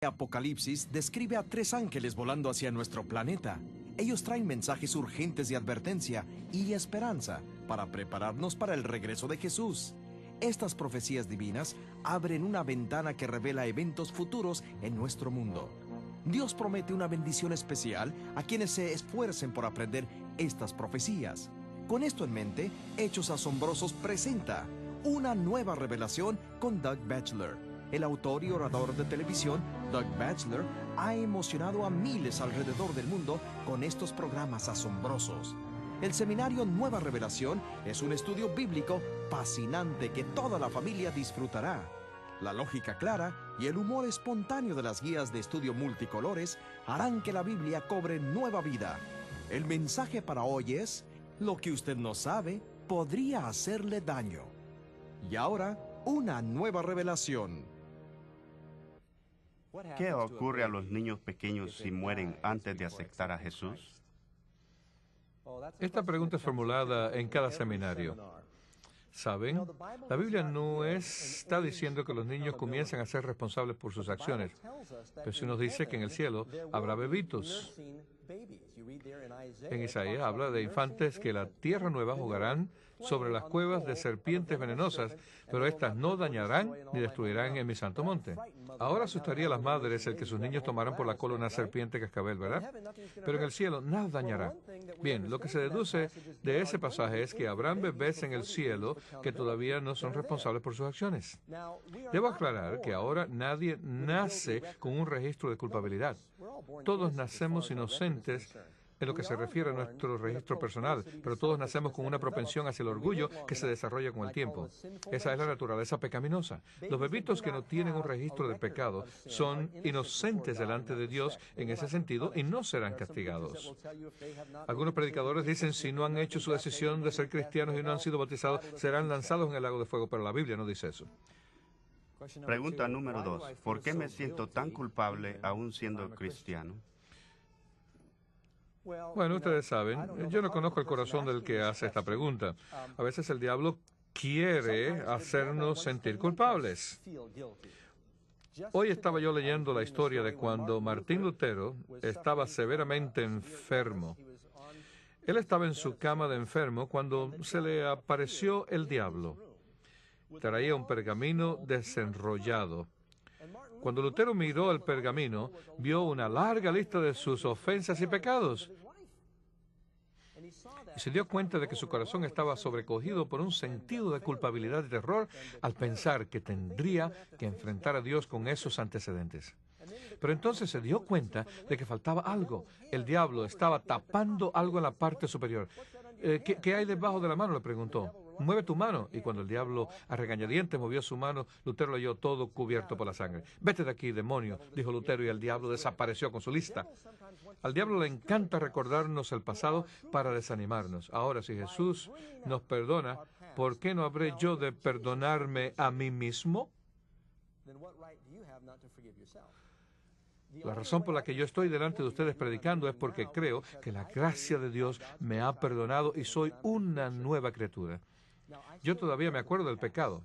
Apocalipsis describe a 3 ángeles volando hacia nuestro planeta. Ellos traen mensajes urgentes de advertencia y esperanza para prepararnos para el regreso de Jesús. Estas profecías divinas abren una ventana que revela eventos futuros en nuestro mundo. Dios promete una bendición especial a quienes se esfuercen por aprender estas profecías. Con esto en mente, Hechos Asombrosos presenta una nueva revelación con Doug Batchelor. El autor y orador de televisión, Doug Batchelor, ha emocionado a miles alrededor del mundo con estos programas asombrosos. El seminario Nueva Revelación es un estudio bíblico fascinante que toda la familia disfrutará. La lógica clara y el humor espontáneo de las guías de estudio multicolores harán que la Biblia cobre nueva vida. El mensaje para hoy es: lo que usted no sabe podría hacerle daño. Y ahora, una nueva revelación. ¿Qué ocurre a los niños pequeños si mueren antes de aceptar a Jesús? Esta pregunta es formulada en cada seminario. ¿Saben? La Biblia no está diciendo que los niños comiencen a ser responsables por sus acciones, pero sí nos dice que en el cielo habrá bebitos. En Isaías habla de infantes que la tierra nueva jugarán sobre las cuevas de serpientes venenosas, pero éstas no dañarán ni destruirán en mi santo monte. Ahora asustaría a las madres el que sus niños tomaran por la cola una serpiente cascabel, ¿verdad? Pero en el cielo nada dañará. Bien, lo que se deduce de ese pasaje es que habrán bebés en el cielo que todavía no son responsables por sus acciones. Debo aclarar que ahora nadie nace con un registro de culpabilidad. Todos nacemos inocentes en lo que se refiere a nuestro registro personal, pero todos nacemos con una propensión hacia el orgullo que se desarrolla con el tiempo. Esa es la naturaleza pecaminosa. Los bebitos que no tienen un registro de pecado son inocentes delante de Dios en ese sentido y no serán castigados. Algunos predicadores dicen si no han hecho su decisión de ser cristianos y no han sido bautizados, serán lanzados en el lago de fuego, pero la Biblia no dice eso. Pregunta número 2. ¿Por qué me siento tan culpable aún siendo cristiano? Bueno, ustedes saben, yo no conozco el corazón del que hace esta pregunta. A veces el diablo quiere hacernos sentir culpables. Hoy estaba yo leyendo la historia de cuando Martín Lutero estaba severamente enfermo. Él estaba en su cama de enfermo cuando se le apareció el diablo. Traía un pergamino desenrollado. Cuando Lutero miró el pergamino, vio una larga lista de sus ofensas y pecados. Y se dio cuenta de que su corazón estaba sobrecogido por un sentido de culpabilidad y terror al pensar que tendría que enfrentar a Dios con esos antecedentes. Pero entonces se dio cuenta de que faltaba algo. El diablo estaba tapando algo en la parte superior. ¿Qué hay debajo de la mano?, le preguntó. Mueve tu mano. Y cuando el diablo a regañadientes movió su mano, Lutero lo halló todo cubierto por la sangre. Vete de aquí, demonio, dijo Lutero, y el diablo desapareció con su lista. Al diablo le encanta recordarnos el pasado para desanimarnos. Ahora, si Jesús nos perdona, ¿por qué no habré yo de perdonarme a mí mismo? La razón por la que yo estoy delante de ustedes predicando es porque creo que la gracia de Dios me ha perdonado y soy una nueva criatura. Yo todavía me acuerdo del pecado.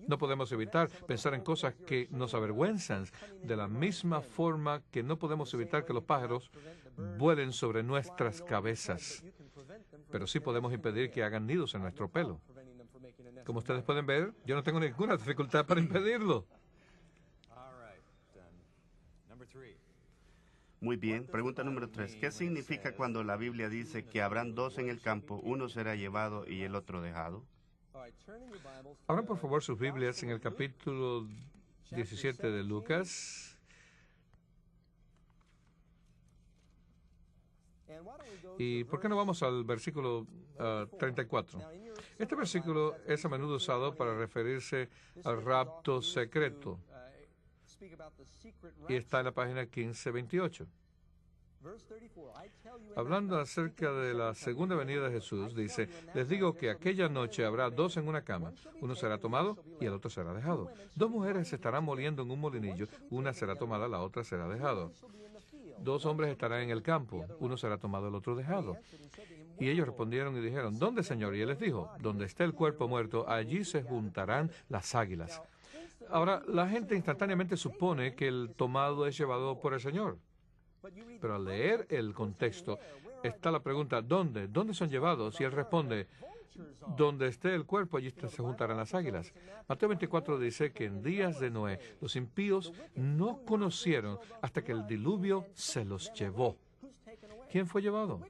No podemos evitar pensar en cosas que nos avergüenzan, de la misma forma que no podemos evitar que los pájaros vuelen sobre nuestras cabezas. Pero sí podemos impedir que hagan nidos en nuestro pelo. Como ustedes pueden ver, yo no tengo ninguna dificultad para impedirlo. Muy bien. Pregunta número 3. ¿Qué significa cuando la Biblia dice que habrán dos en el campo, uno será llevado y el otro dejado? Abran por favor sus Biblias en el capítulo 17 de Lucas. ¿Y por qué no vamos al versículo 34? Este versículo es a menudo usado para referirse al rapto secreto. Y está en la página 1528. Hablando acerca de la segunda venida de Jesús, dice: les digo que aquella noche habrá dos en una cama, uno será tomado y el otro será dejado. Dos mujeres se estarán moliendo en un molinillo, una será tomada, la otra será dejado. Dos hombres estarán en el campo, uno será tomado, el otro dejado. Y ellos respondieron y dijeron: ¿dónde, Señor? Y él les dijo: donde esté el cuerpo muerto, allí se juntarán las águilas. Ahora, la gente instantáneamente supone que el tomado es llevado por el Señor. Pero al leer el contexto, está la pregunta, ¿dónde? ¿Dónde son llevados? Y él responde, donde esté el cuerpo, allí se juntarán las águilas. Mateo 24 dice que en días de Noé, los impíos no conocieron hasta que el diluvio se los llevó. ¿Quién fue llevado?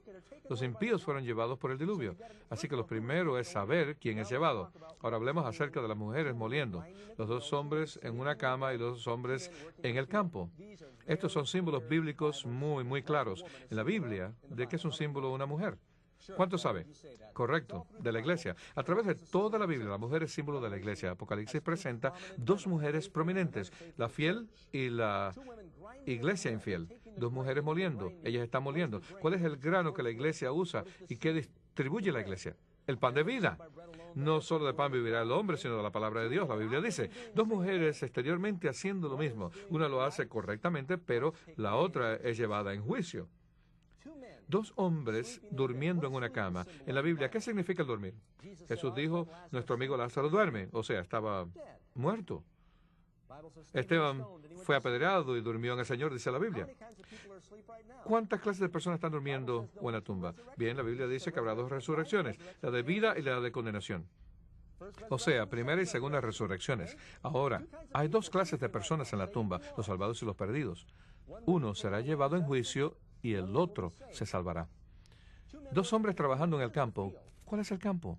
Los impíos fueron llevados por el diluvio. Así que lo primero es saber quién es llevado. Ahora hablemos acerca de las mujeres moliendo. Los dos hombres en una cama y los dos hombres en el campo. Estos son símbolos bíblicos muy claros. En la Biblia, ¿de qué es un símbolo una mujer? ¿Cuánto sabe? Correcto, de la iglesia. A través de toda la Biblia, la mujer es símbolo de la iglesia. Apocalipsis presenta dos mujeres prominentes, la fiel y la iglesia infiel. Dos mujeres moliendo, ellas están moliendo. ¿Cuál es el grano que la iglesia usa y que distribuye la iglesia? El pan de vida. No solo de pan vivirá el hombre, sino de la palabra de Dios. La Biblia dice, dos mujeres exteriormente haciendo lo mismo. Una lo hace correctamente, pero la otra es llevada en juicio. Dos hombres durmiendo en una cama. En la Biblia, ¿qué significa el dormir? Jesús dijo, nuestro amigo Lázaro duerme, o sea, estaba muerto. Esteban fue apedreado y durmió en el Señor, dice la Biblia. ¿Cuántas clases de personas están durmiendo o en la tumba? Bien, la Biblia dice que habrá dos resurrecciones, la de vida y la de condenación. O sea, primera y segunda resurrecciones. Ahora, hay dos clases de personas en la tumba, los salvados y los perdidos. Uno será llevado en juicio y el otro se salvará. Dos hombres trabajando en el campo. ¿Cuál es el campo?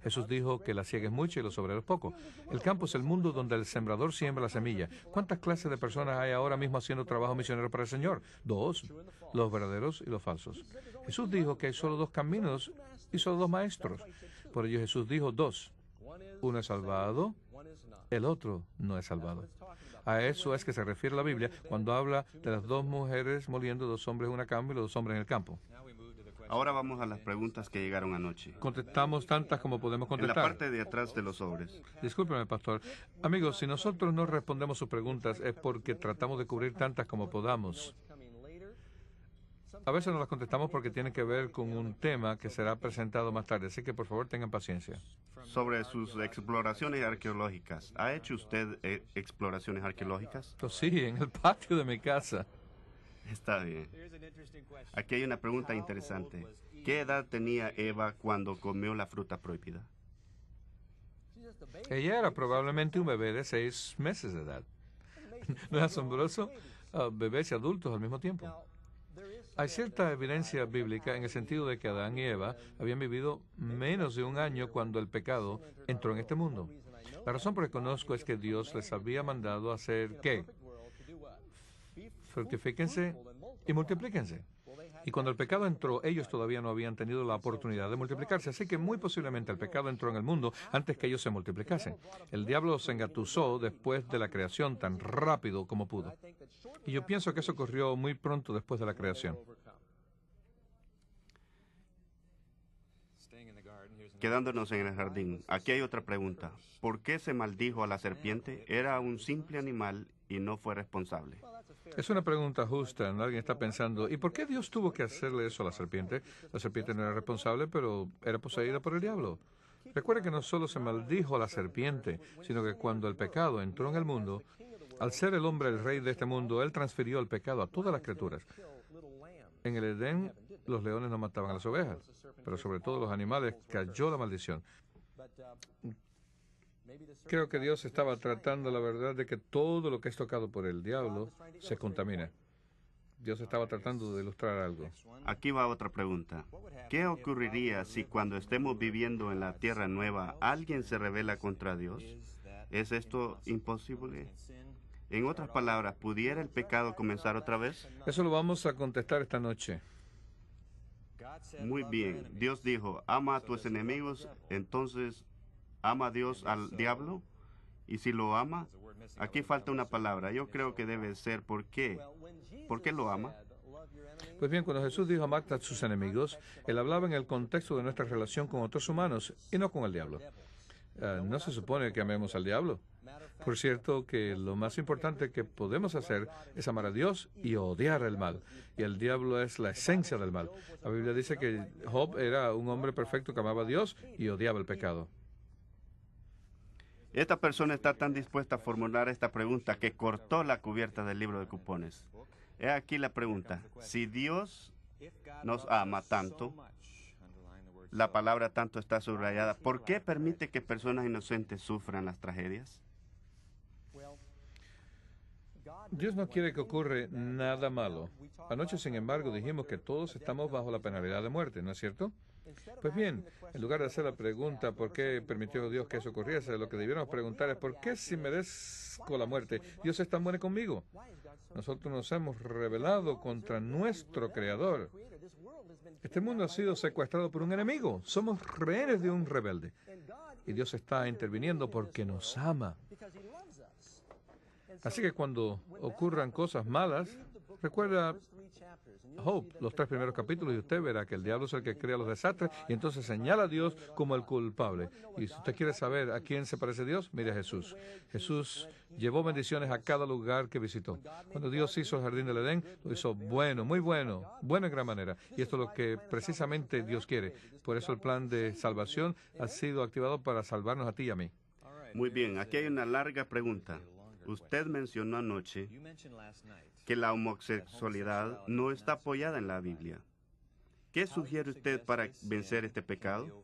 Jesús dijo que la siega es mucha y los obreros poco. El campo es el mundo donde el sembrador siembra la semilla. ¿Cuántas clases de personas hay ahora mismo haciendo trabajo misionero para el Señor? Dos, los verdaderos y los falsos. Jesús dijo que hay solo dos caminos y solo dos maestros. Por ello Jesús dijo dos. Uno es salvado, el otro no es salvado. A eso es que se refiere la Biblia cuando habla de las dos mujeres moliendo, dos hombres en una cama y los dos hombres en el campo. Ahora vamos a las preguntas que llegaron anoche. Contestamos tantas como podemos En contestar. la parte de atrás de los sobres. Discúlpeme, pastor. Amigos, si nosotros no respondemos sus preguntas es porque tratamos de cubrir tantas como podamos. A veces no las contestamos porque tienen que ver con un tema que será presentado más tarde, así que por favor tengan paciencia. Sobre sus exploraciones arqueológicas. ¿Ha hecho usted exploraciones arqueológicas? Pues sí, en el patio de mi casa. Está bien. Aquí hay una pregunta interesante. ¿Qué edad tenía Eva cuando comió la fruta prohibida? Ella era probablemente un bebé de 6 meses de edad. ¿No es asombroso? Bebés y adultos al mismo tiempo. Hay cierta evidencia bíblica en el sentido de que Adán y Eva habían vivido menos de un año cuando el pecado entró en este mundo. La razón por la que conozco es que Dios les había mandado a hacer ¿qué? Fructifíquense y multiplíquense. Y cuando el pecado entró, ellos todavía no habían tenido la oportunidad de multiplicarse. Así que muy posiblemente el pecado entró en el mundo antes que ellos se multiplicasen. El diablo se engatusó después de la creación tan rápido como pudo. Y yo pienso que eso ocurrió muy pronto después de la creación. Quedándonos en el jardín, aquí hay otra pregunta. ¿Por qué se maldijo a la serpiente? Era un simple animal y no fue responsable. Es una pregunta justa. Alguien está pensando, ¿y por qué Dios tuvo que hacerle eso a la serpiente? La serpiente no era responsable, pero era poseída por el diablo. Recuerde que no solo se maldijo a la serpiente, sino que cuando el pecado entró en el mundo, al ser el hombre el rey de este mundo, él transfirió el pecado a todas las criaturas. En el Edén, los leones no mataban a las ovejas, pero sobre todo los animales cayó la maldición. Creo que Dios estaba tratando la verdad de que todo lo que es tocado por el diablo se contamina. Dios estaba tratando de ilustrar algo. Aquí va otra pregunta. ¿Qué ocurriría si cuando estemos viviendo en la tierra nueva alguien se rebela contra Dios? ¿Es esto imposible? En otras palabras, ¿pudiera el pecado comenzar otra vez? Eso lo vamos a contestar esta noche. Muy bien. Dios dijo, ama a tus enemigos, entonces, ¿ama a Dios al diablo? Y si lo ama, aquí falta una palabra. Yo creo que debe ser ¿por qué? ¿Por qué lo ama? Pues bien, cuando Jesús dijo amad a sus enemigos, él hablaba en el contexto de nuestra relación con otros humanos y no con el diablo. No se supone que amemos al diablo. Por cierto, que lo más importante que podemos hacer es amar a Dios y odiar el mal. Y el diablo es la esencia del mal. La Biblia dice que Job era un hombre perfecto que amaba a Dios y odiaba el pecado. Esta persona está tan dispuesta a formular esta pregunta que cortó la cubierta del libro de cupones. He aquí la pregunta. Si Dios nos ama tanto, la palabra tanto está subrayada, ¿por qué permite que personas inocentes sufran las tragedias? Dios no quiere que ocurra nada malo. Anoche, sin embargo, dijimos que todos estamos bajo la penalidad de muerte, ¿no es cierto? Pues bien, en lugar de hacer la pregunta ¿por qué permitió Dios que eso ocurriese?, lo que debiéramos preguntar es ¿por qué si merezco la muerte, Dios es tan bueno conmigo? Nosotros nos hemos rebelado contra nuestro Creador. Este mundo ha sido secuestrado por un enemigo. Somos rehenes de un rebelde. Y Dios está interviniendo porque nos ama. Así que cuando ocurran cosas malas, recuerda Job, los 3 primeros capítulos, y usted verá que el diablo es el que crea los desastres y entonces señala a Dios como el culpable. Y si usted quiere saber a quién se parece Dios, mire a Jesús. Jesús llevó bendiciones a cada lugar que visitó. Cuando Dios hizo el jardín del Edén, lo hizo bueno, muy bueno, bueno en gran manera. Y esto es lo que precisamente Dios quiere. Por eso el plan de salvación ha sido activado para salvarnos a ti y a mí. Muy bien, aquí hay una larga pregunta. Usted mencionó anoche que la homosexualidad no está apoyada en la Biblia. ¿Qué sugiere usted para vencer este pecado?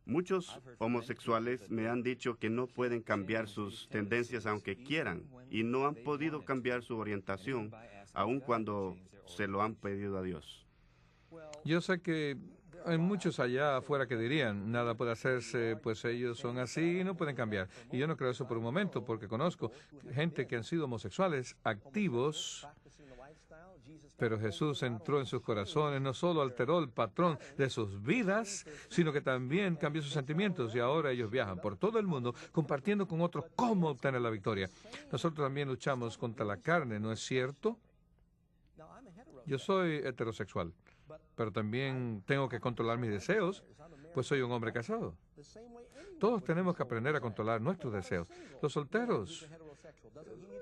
Muchos homosexuales me han dicho que no pueden cambiar sus tendencias aunque quieran y no han podido cambiar su orientación aun cuando se lo han pedido a Dios. Yo sé que hay muchos allá afuera que dirían, nada puede hacerse, pues ellos son así y no pueden cambiar. Y yo no creo eso por un momento, porque conozco gente que han sido homosexuales, activos, pero Jesús entró en sus corazones, no solo alteró el patrón de sus vidas, sino que también cambió sus sentimientos y ahora ellos viajan por todo el mundo compartiendo con otros cómo obtener la victoria. Nosotros también luchamos contra la carne, ¿no es cierto? Yo soy heterosexual, pero también tengo que controlar mis deseos, pues soy un hombre casado. Todos tenemos que aprender a controlar nuestros deseos. Los solteros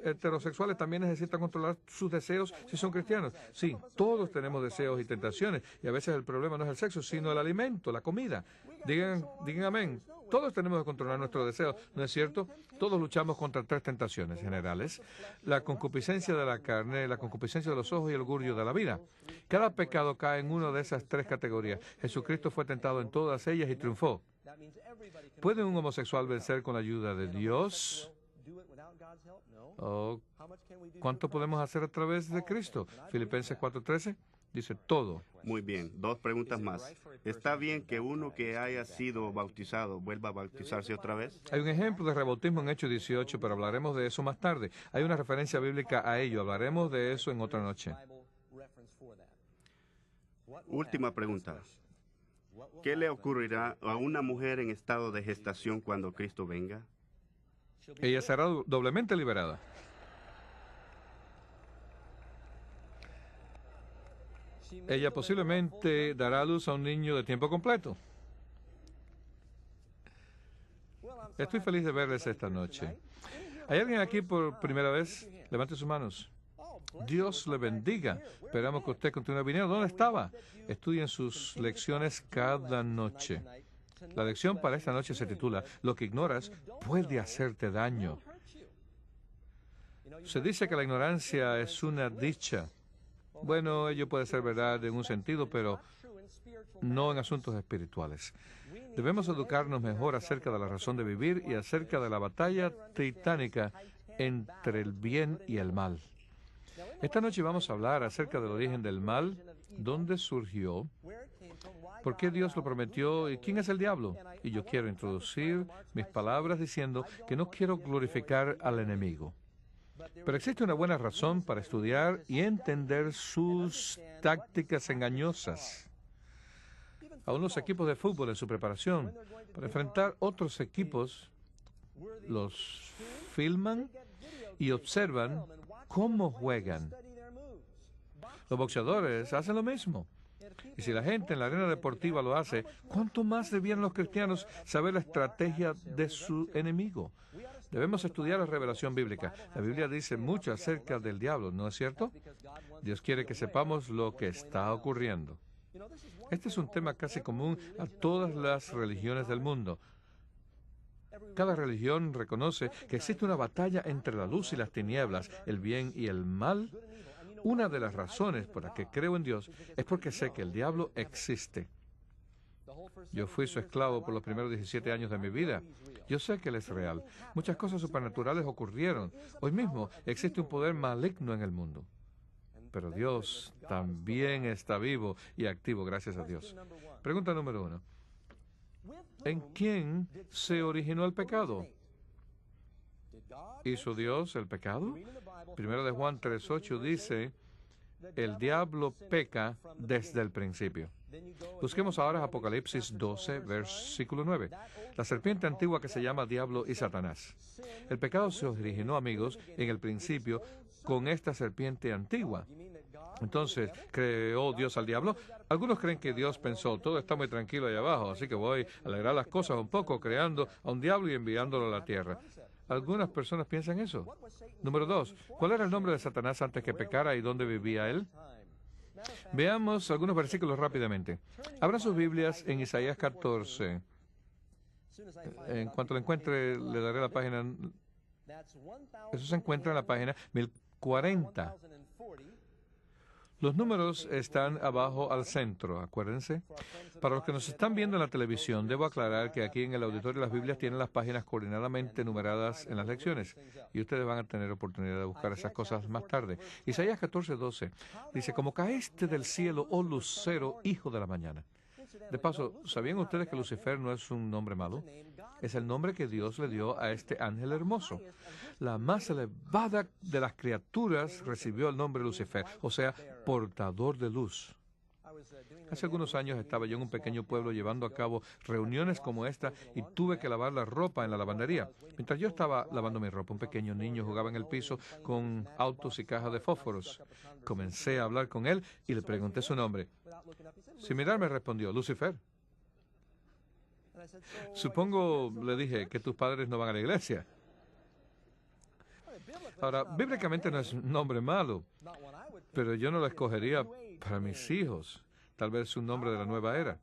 heterosexuales también necesitan controlar sus deseos si son cristianos. Sí, todos tenemos deseos y tentaciones, y a veces el problema no es el sexo, sino el alimento, la comida. Digan amén. Todos tenemos que controlar nuestros deseos, ¿no es cierto? Todos luchamos contra 3 tentaciones generales: la concupiscencia de la carne, la concupiscencia de los ojos y el orgullo de la vida. Cada pecado cae en una de esas 3 categorías. Jesucristo fue tentado en todas ellas y triunfó. ¿Puede un homosexual vencer con la ayuda de Dios? ¿O cuánto podemos hacer a través de Cristo? Filipenses 4:13 dice todo. Muy bien, 2 preguntas más. ¿Está bien que uno que haya sido bautizado vuelva a bautizarse otra vez? Hay un ejemplo de rebautismo en Hechos 18, pero hablaremos de eso más tarde. Hay una referencia bíblica a ello. Hablaremos de eso en otra noche. Última pregunta. ¿Qué le ocurrirá a una mujer en estado de gestación cuando Cristo venga? Ella será doblemente liberada. Ella posiblemente dará a luz a un niño de tiempo completo. Estoy feliz de verles esta noche. ¿Hay alguien aquí por primera vez? Levante sus manos. Dios le bendiga. Esperamos que usted continúe viniendo. ¿Dónde estaba? Estudien sus lecciones cada noche. La lección para esta noche se titula Lo que ignoras puede hacerte daño. Se dice que la ignorancia es una dicha. Bueno, ello puede ser verdad en un sentido, pero no en asuntos espirituales. Debemos educarnos mejor acerca de la razón de vivir y acerca de la batalla titánica entre el bien y el mal. Esta noche vamos a hablar acerca del origen del mal, dónde surgió, por qué Dios lo prometió y quién es el diablo. Y yo quiero introducir mis palabras diciendo que no quiero glorificar al enemigo. Pero existe una buena razón para estudiar y entender sus tácticas engañosas. Aún los equipos de fútbol en su preparación para enfrentar otros equipos los filman y observan cómo juegan. Los boxeadores hacen lo mismo. Y si la gente en la arena deportiva lo hace, ¿cuánto más debían los cristianos saber la estrategia de su enemigo? Debemos estudiar la revelación bíblica. La Biblia dice mucho acerca del diablo, ¿no es cierto? Dios quiere que sepamos lo que está ocurriendo. Este es un tema casi común a todas las religiones del mundo. Cada religión reconoce que existe una batalla entre la luz y las tinieblas, el bien y el mal. Una de las razones por las que creo en Dios es porque sé que el diablo existe. Yo fui su esclavo por los primeros 17 años de mi vida. Yo sé que Él es real. Muchas cosas supernaturales ocurrieron. Hoy mismo existe un poder maligno en el mundo. Pero Dios también está vivo y activo, gracias a Dios. Pregunta número 1. ¿En quién se originó el pecado? ¿Hizo Dios el pecado? Primero de Juan 3:8 dice, el diablo peca desde el principio. Busquemos ahora Apocalipsis 12, versículo 9. La serpiente antigua que se llama Diablo y Satanás. El pecado se originó, amigos, en el principio con esta serpiente antigua. Entonces, ¿creó Dios al diablo? Algunos creen que Dios pensó, todo está muy tranquilo ahí abajo, así que voy a alegrar las cosas un poco, creando a un diablo y enviándolo a la tierra. Algunas personas piensan eso. Número 2. ¿Cuál era el nombre de Satanás antes que pecara y dónde vivía él? Veamos algunos versículos rápidamente. Abran sus Biblias en Isaías 14. En cuanto lo encuentre, le daré la página. Eso se encuentra en la página 1040. Los números están abajo al centro, acuérdense. Para los que nos están viendo en la televisión, debo aclarar que aquí en el auditorio las Biblias tienen las páginas coordinadamente numeradas en las lecciones. Y ustedes van a tener oportunidad de buscar esas cosas más tarde. Isaías 14:12 dice, como caíste del cielo, oh lucero, hijo de la mañana. De paso, ¿sabían ustedes que Lucifer no es un nombre malo? Es el nombre que Dios le dio a este ángel hermoso. La más elevada de las criaturas recibió el nombre Lucifer, o sea, portador de luz. Hace algunos años estaba yo en un pequeño pueblo llevando a cabo reuniones como esta y tuve que lavar la ropa en la lavandería. Mientras yo estaba lavando mi ropa, un pequeño niño jugaba en el piso con autos y cajas de fósforos. Comencé a hablar con él y le pregunté su nombre. Sin mirarme respondió, Lucifer. Supongo, le dije, que tus padres no van a la iglesia. Ahora, bíblicamente no es un nombre malo, pero yo no lo escogería para mis hijos. Tal vez un nombre de la nueva era.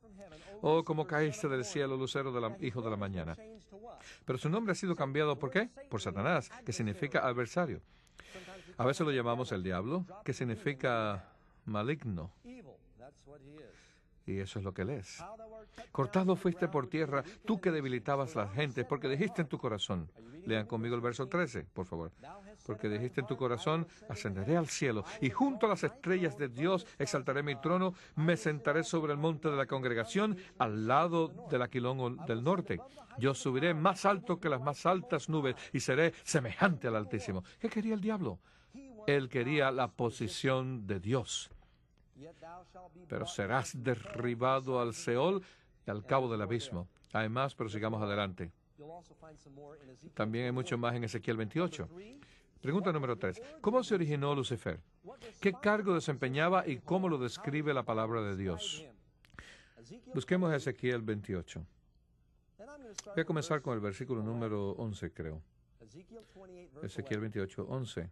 O como caíste del cielo, lucero hijo de la mañana. Pero su nombre ha sido cambiado, ¿por qué? Por Satanás, que significa adversario. A veces lo llamamos el diablo, que significa maligno. Y eso es lo que él es. Cortado fuiste por tierra, tú que debilitabas las gentes, porque dijiste en tu corazón. Lean conmigo el verso 13, por favor. Porque dijiste en tu corazón, ascenderé al cielo, y junto a las estrellas de Dios exaltaré mi trono, me sentaré sobre el monte de la congregación, al lado del aquilón del norte. Yo subiré más alto que las más altas nubes, y seré semejante al Altísimo. ¿Qué quería el diablo? Él quería la posición de Dios. Pero serás derribado al Seol y al cabo del abismo. Hay más, pero sigamos adelante. También hay mucho más en Ezequiel 28. Pregunta número 3. ¿Cómo se originó Lucifer? ¿Qué cargo desempeñaba y cómo lo describe la palabra de Dios? Busquemos Ezequiel 28. Voy a comenzar con el versículo número 11, creo. Ezequiel 28, 11.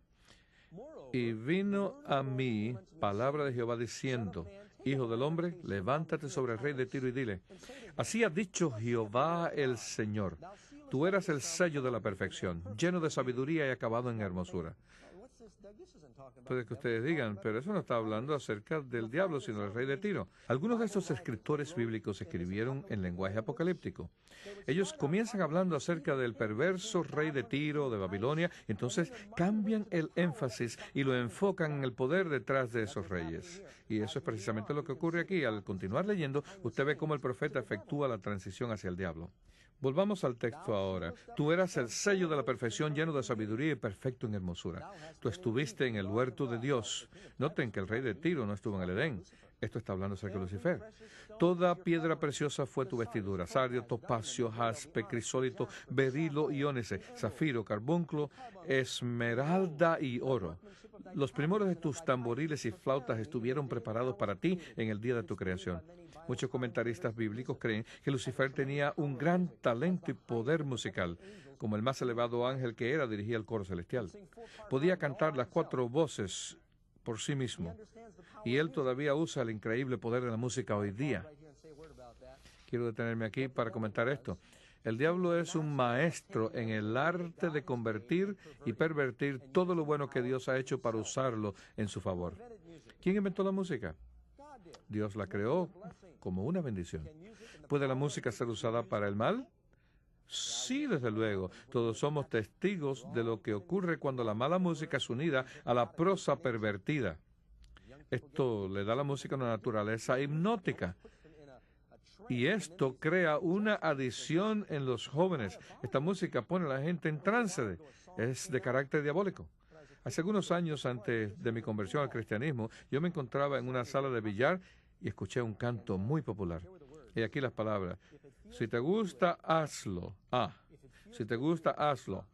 Y vino a mí palabra de Jehová diciendo, Hijo del hombre, levántate sobre el rey de Tiro y dile, así ha dicho Jehová el Señor, tú eras el sello de la perfección, lleno de sabiduría y acabado en hermosura. Puede que ustedes digan, pero eso no está hablando acerca del diablo, sino del rey de Tiro. Algunos de estos escritores bíblicos escribieron en lenguaje apocalíptico. Ellos comienzan hablando acerca del perverso rey de Tiro, de Babilonia, y entonces cambian el énfasis y lo enfocan en el poder detrás de esos reyes. Y eso es precisamente lo que ocurre aquí. Al continuar leyendo, usted ve cómo el profeta efectúa la transición hacia el diablo. Volvamos al texto ahora. Tú eras el sello de la perfección, lleno de sabiduría y perfecto en hermosura. Tú estuviste en el huerto de Dios. Noten que el rey de Tiro no estuvo en el Edén. Esto está hablando acerca de Lucifer. Toda piedra preciosa fue tu vestidura: sardio, topacio, jaspe, crisólito, berilo y ónice, zafiro, carbunclo, esmeralda y oro. Los primores de tus tamboriles y flautas estuvieron preparados para ti en el día de tu creación. Muchos comentaristas bíblicos creen que Lucifer tenía un gran talento y poder musical. Como el más elevado ángel que era, dirigía el coro celestial. Podía cantar las 4 voces por sí mismo. Y él todavía usa el increíble poder de la música hoy día. Quiero detenerme aquí para comentar esto. El diablo es un maestro en el arte de convertir y pervertir todo lo bueno que Dios ha hecho para usarlo en su favor. ¿Quién inventó la música? Dios la creó como una bendición. ¿Puede la música ser usada para el mal? Sí, desde luego. Todos somos testigos de lo que ocurre cuando la mala música es unida a la prosa pervertida. Esto le da a la música una naturaleza hipnótica. Y esto crea una adicción en los jóvenes. Esta música pone a la gente en trance. Es de carácter diabólico. Hace algunos años antes de mi conversión al cristianismo, yo me encontraba en una sala de billar y escuché un canto muy popular. Y aquí las palabras. Si te gusta, hazlo. Si te gusta, hazlo.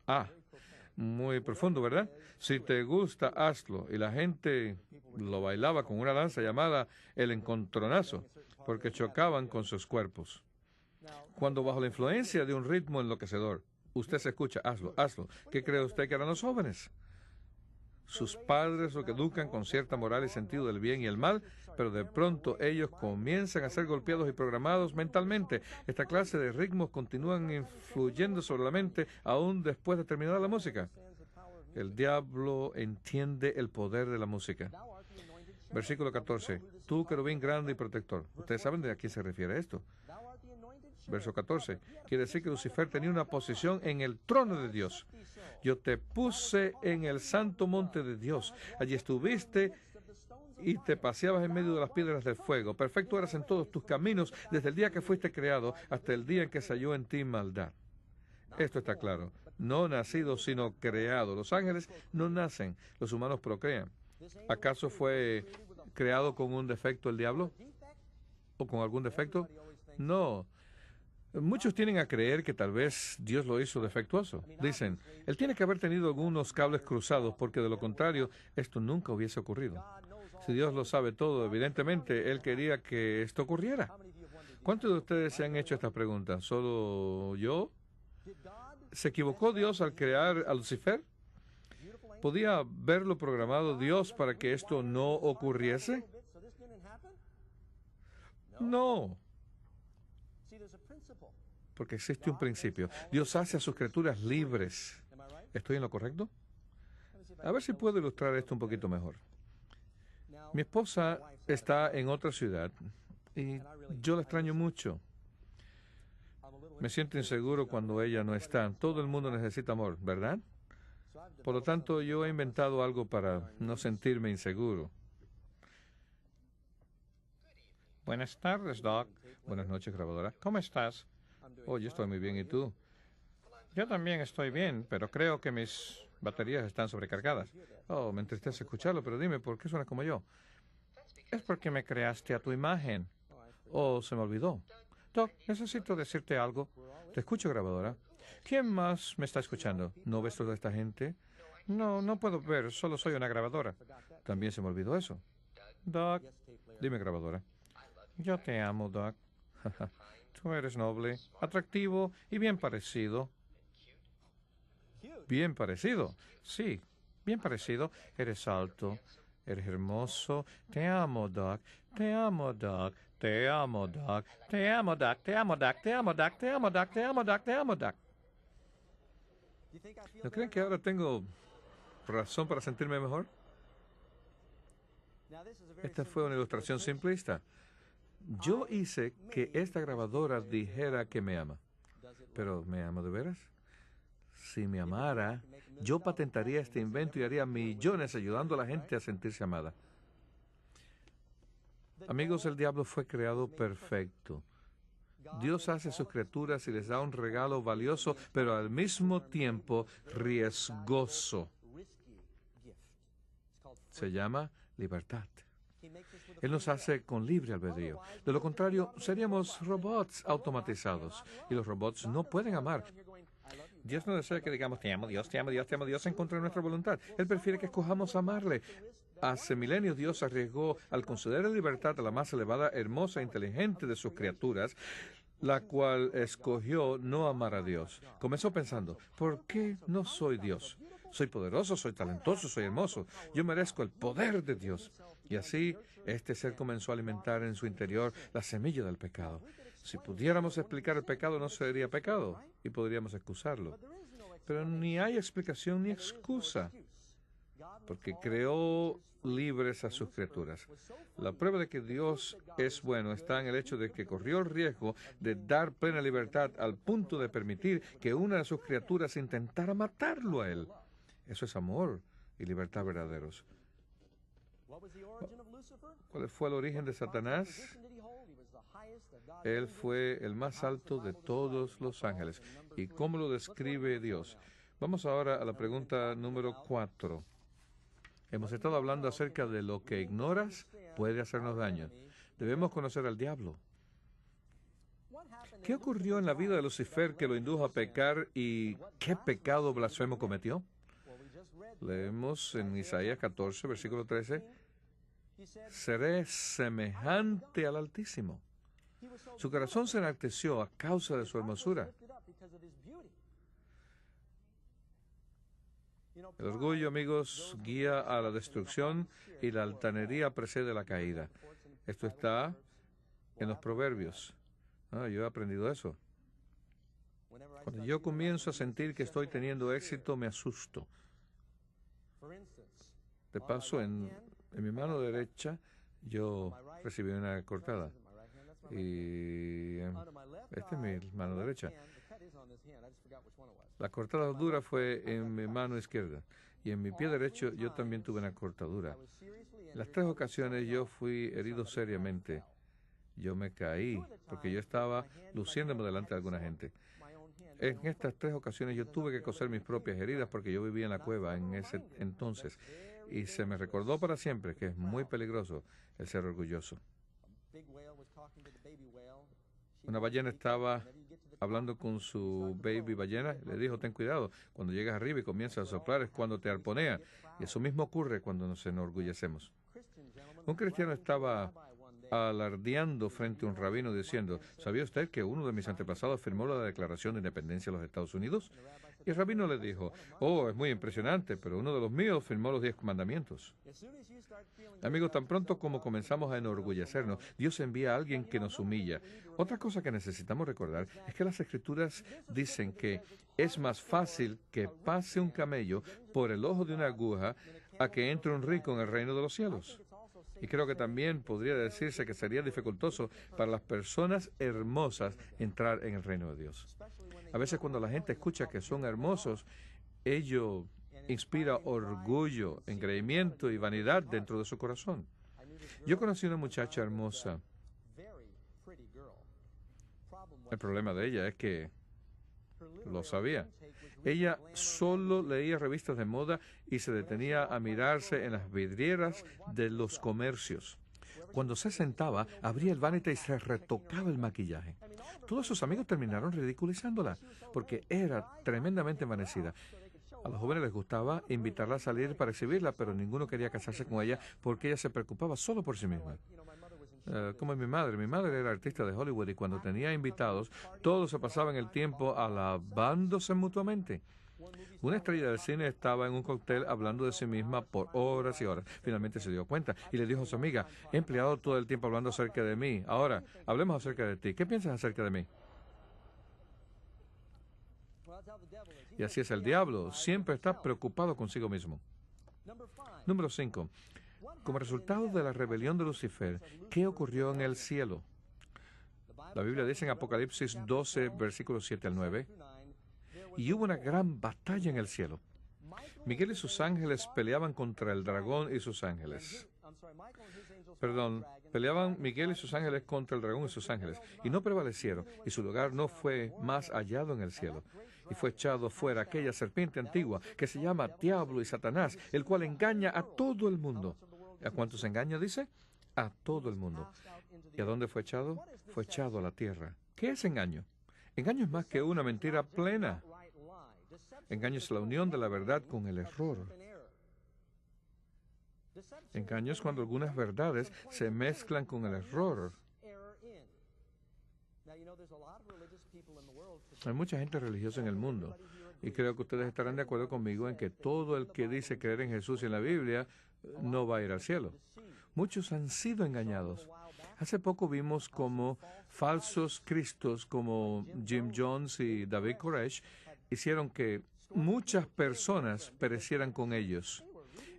Muy profundo, ¿verdad? Si te gusta, hazlo. Y la gente lo bailaba con una danza llamada el encontronazo, porque chocaban con sus cuerpos. Cuando bajo la influencia de un ritmo enloquecedor, usted se escucha, hazlo, hazlo. ¿Qué cree usted que harán los jóvenes? Sus padres los educan con cierta moral y sentido del bien y el mal, pero de pronto ellos comienzan a ser golpeados y programados mentalmente. Esta clase de ritmos continúan influyendo sobre la mente aún después de terminar la música. El diablo entiende el poder de la música. Versículo 14. Tú, querubín grande y protector. Ustedes saben de a quién se refiere esto. Verso 14. Quiere decir que Lucifer tenía una posición en el trono de Dios. Yo te puse en el santo monte de Dios. Allí estuviste y te paseabas en medio de las piedras del fuego. Perfecto eras en todos tus caminos desde el día que fuiste creado hasta el día en que se halló en ti maldad. Esto está claro. No nacido, sino creado. Los ángeles no nacen, los humanos procrean. ¿Acaso fue creado con un defecto el diablo? ¿O con algún defecto? No. Muchos tienen a creer que tal vez Dios lo hizo defectuoso. Dicen, él tiene que haber tenido algunos cables cruzados porque de lo contrario esto nunca hubiese ocurrido. Si Dios lo sabe todo, evidentemente él quería que esto ocurriera. ¿Cuántos de ustedes se han hecho esta pregunta? ¿Solo yo? ¿Se equivocó Dios al crear a Lucifer? ¿Podía haberlo programado Dios para que esto no ocurriese? No. Porque existe un principio. Dios hace a sus criaturas libres. ¿Estoy en lo correcto? A ver si puedo ilustrar esto un poquito mejor. Mi esposa está en otra ciudad y yo la extraño mucho. Me siento inseguro cuando ella no está. Todo el mundo necesita amor, ¿verdad? Por lo tanto, yo he inventado algo para no sentirme inseguro. Buenas tardes, Doc. Buenas noches, grabadora. ¿Cómo estás? Oh, yo estoy muy bien. ¿Y tú? Yo también estoy bien, pero creo que mis baterías están sobrecargadas. Oh, me entristece escucharlo, pero dime, ¿por qué suenas como yo? Es porque me creaste a tu imagen. Oh, se me olvidó. Doc, necesito decirte algo. Te escucho, grabadora. ¿Quién más me está escuchando? ¿No ves toda esta gente? No, no puedo ver, solo soy una grabadora. También se me olvidó eso. Doc, dime, grabadora. Yo te amo, Doc. Tú eres noble, atractivo y bien parecido. Bien parecido, sí, bien parecido. Eres alto, eres hermoso. Te amo, Doc. Te amo, Doc. Te amo, Doc. Te amo, Doc. Te amo, Doc. Te amo, Doc. Te amo, Doc. Te amo, Doc. Te amo, Doc. ¿No creen que ahora tengo razón para sentirme mejor? Esta fue una ilustración simplista. Yo hice que esta grabadora dijera que me ama. ¿Pero me ama de veras? Si me amara, yo patentaría este invento y haría millones ayudando a la gente a sentirse amada. Amigos, el diablo fue creado perfecto. Dios hace sus criaturas y les da un regalo valioso, pero al mismo tiempo riesgoso. Se llama libertad. Él nos hace con libre albedrío. De lo contrario, seríamos robots automatizados. Y los robots no pueden amar. Dios no desea que digamos, te amo Dios, te amo Dios, te amo Dios en contra de nuestra voluntad. Él prefiere que escojamos amarle. Hace milenios Dios arriesgó al conceder libertad a la más elevada, hermosa e inteligente de sus criaturas, la cual escogió no amar a Dios. Comenzó pensando, ¿por qué no soy Dios? Soy poderoso, soy talentoso, soy hermoso. Yo merezco el poder de Dios. Y así, este ser comenzó a alimentar en su interior la semilla del pecado. Si pudiéramos explicar el pecado, no sería pecado y podríamos excusarlo. Pero ni hay explicación ni excusa, porque creó libres a sus criaturas. La prueba de que Dios es bueno está en el hecho de que corrió el riesgo de dar plena libertad al punto de permitir que una de sus criaturas intentara matarlo a él. Eso es amor y libertad verdaderos. ¿Cuál fue el origen de Satanás? Él fue el más alto de todos los ángeles. ¿Y cómo lo describe Dios? Vamos ahora a la pregunta número 4. Hemos estado hablando acerca de lo que ignoras puede hacernos daño. Debemos conocer al diablo. ¿Qué ocurrió en la vida de Lucifer que lo indujo a pecar y qué pecado blasfemo cometió? Leemos en Isaías 14, versículo 13, seré semejante al Altísimo. Su corazón se enalteció a causa de su hermosura. El orgullo, amigos, guía a la destrucción y la altanería precede la caída. Esto está en los Proverbios. Yo he aprendido eso. Cuando yo comienzo a sentir que estoy teniendo éxito, me asusto. De paso, en mi mano derecha, yo recibí una cortada. Y esta es mi mano derecha. La cortada dura fue en mi mano izquierda. Y en mi pie derecho yo también tuve una cortadura. En las 3 ocasiones yo fui herido seriamente. Yo me caí porque yo estaba luciéndome delante de alguna gente. En estas 3 ocasiones yo tuve que coser mis propias heridas porque yo vivía en la cueva en ese entonces. Y se me recordó para siempre que es muy peligroso el ser orgulloso. Una ballena estaba hablando con su baby ballena. Le dijo, ten cuidado, cuando llegas arriba y comienzas a soplar es cuando te arponean. Y eso mismo ocurre cuando nos enorgullecemos. Un cristiano estaba alardeando frente a un rabino diciendo, ¿sabía usted que uno de mis antepasados firmó la Declaración de Independencia de los Estados Unidos? Y el rabino le dijo, oh, es muy impresionante, pero uno de los míos firmó los 10 mandamientos. Amigos, tan pronto como comenzamos a enorgullecernos, Dios envía a alguien que nos humilla. Otra cosa que necesitamos recordar es que las Escrituras dicen que es más fácil que pase un camello por el ojo de una aguja a que entre un rico en el reino de los cielos. Y creo que también podría decirse que sería dificultoso para las personas hermosas entrar en el reino de Dios. A veces cuando la gente escucha que son hermosos, ello inspira orgullo, engreimiento y vanidad dentro de su corazón. Yo conocí una muchacha hermosa. El problema de ella es que lo sabía. Ella solo leía revistas de moda y se detenía a mirarse en las vidrieras de los comercios. Cuando se sentaba, abría el vanity y se retocaba el maquillaje. Todos sus amigos terminaron ridiculizándola porque era tremendamente envanecida. A los jóvenes les gustaba invitarla a salir para exhibirla, pero ninguno quería casarse con ella porque ella se preocupaba solo por sí misma. Como mi madre era artista de Hollywood y cuando tenía invitados, todos se pasaban el tiempo alabándose mutuamente. Una estrella del cine estaba en un cóctel hablando de sí misma por horas y horas. Finalmente se dio cuenta y le dijo a su amiga, he empleado todo el tiempo hablando acerca de mí. Ahora, hablemos acerca de ti. ¿Qué piensas acerca de mí? Y así es el diablo. Siempre está preocupado consigo mismo. Número 5. Como resultado de la rebelión de Lucifer, ¿qué ocurrió en el cielo? La Biblia dice en Apocalipsis 12, versículos 7 al 9, y hubo una gran batalla en el cielo. Miguel y sus ángeles peleaban contra el dragón y sus ángeles. Peleaban Miguel y sus ángeles contra el dragón y sus ángeles, y no prevalecieron, y su lugar no fue más hallado en el cielo. Y fue echado fuera aquella serpiente antigua que se llama Diablo y Satanás, el cual engaña a todo el mundo. ¿A cuántos engaña, dice? A todo el mundo. ¿Y a dónde fue echado? Fue echado a la tierra. ¿Qué es engaño? Engaño es más que una mentira plena. Engaño es la unión de la verdad con el error. Engaño es cuando algunas verdades se mezclan con el error. Hay mucha gente religiosa en el mundo y creo que ustedes estarán de acuerdo conmigo en que todo el que dice creer en Jesús y en la Biblia no va a ir al cielo. Muchos han sido engañados. Hace poco vimos como falsos cristos como Jim Jones y David Koresh hicieron que muchas personas perecieran con ellos.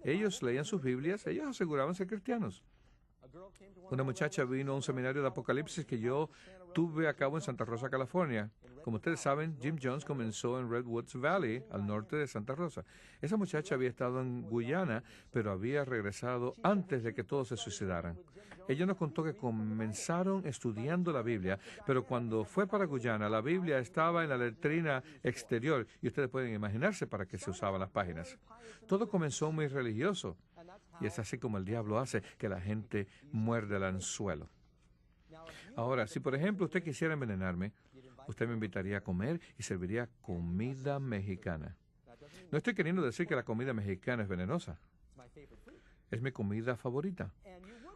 Ellos leían sus Biblias, ellos aseguraban ser cristianos. Una muchacha vino a un seminario de Apocalipsis que yo tuve a cabo en Santa Rosa, California. Como ustedes saben, Jim Jones comenzó en Redwoods Valley, al norte de Santa Rosa. Esa muchacha había estado en Guyana, pero había regresado antes de que todos se suicidaran. Ella nos contó que comenzaron estudiando la Biblia, pero cuando fue para Guyana, la Biblia estaba en la letrina exterior, y ustedes pueden imaginarse para qué se usaban las páginas. Todo comenzó muy religioso, y es así como el diablo hace que la gente muerde el anzuelo. Ahora, si por ejemplo usted quisiera envenenarme, usted me invitaría a comer y serviría comida mexicana. No estoy queriendo decir que la comida mexicana es venenosa. Es mi comida favorita.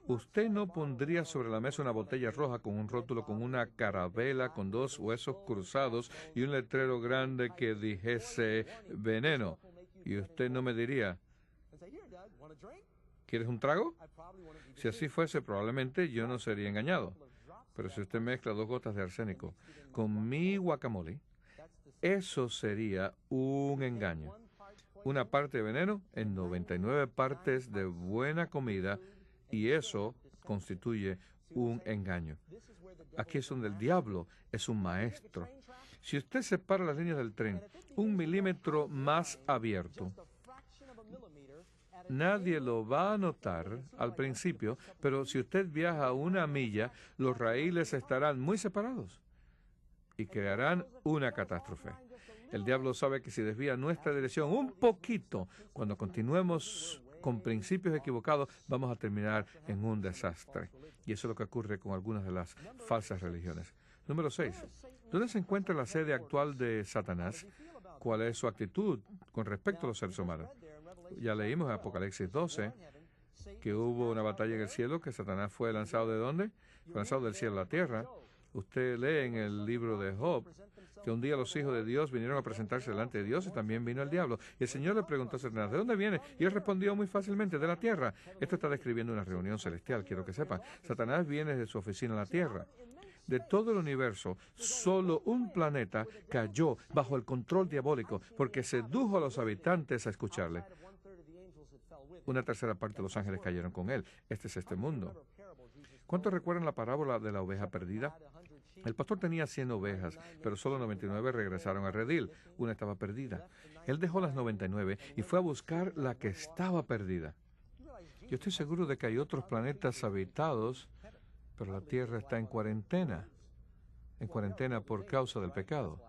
Usted no pondría sobre la mesa una botella roja con un rótulo con una carabela con 2 huesos cruzados y un letrero grande que dijese veneno. Y usted no me diría, ¿quieres un trago? Si así fuese, probablemente yo no sería engañado. Pero si usted mezcla 2 gotas de arsénico con mi guacamole, eso sería un engaño. Una parte de veneno en 99 partes de buena comida, y eso constituye un engaño. Aquí es donde el diablo es un maestro. Si usted separa las líneas del tren 1 milímetro más abierto, nadie lo va a notar al principio, pero si usted viaja 1 milla, los raíles estarán muy separados y crearán una catástrofe. El diablo sabe que si desvía nuestra dirección un poquito, cuando continuemos con principios equivocados, vamos a terminar en un desastre. Y eso es lo que ocurre con algunas de las falsas religiones. Número 6. ¿Dónde se encuentra la sede actual de Satanás? ¿Cuál es su actitud con respecto a los seres humanos? Ya leímos en Apocalipsis 12 que hubo una batalla en el cielo, que Satanás fue lanzado ¿de dónde? Fue lanzado del cielo a la tierra. Usted lee en el libro de Job que un día los hijos de Dios vinieron a presentarse delante de Dios y también vino el diablo. Y el Señor le preguntó a Satanás, ¿de dónde viene? Y él respondió muy fácilmente, de la tierra. Esto está describiendo una reunión celestial, quiero que sepan. Satanás viene de su oficina a la tierra. De todo el universo, solo un planeta cayó bajo el control diabólico porque sedujo a los habitantes a escucharle. 1/3 parte de los ángeles cayeron con él. Este es este mundo. ¿Cuántos recuerdan la parábola de la oveja perdida? El pastor tenía 100 ovejas, pero solo 99 regresaron al redil. Una estaba perdida. Él dejó las 99 y fue a buscar la que estaba perdida. Yo estoy seguro de que hay otros planetas habitados, pero la Tierra está en cuarentena por causa del pecado.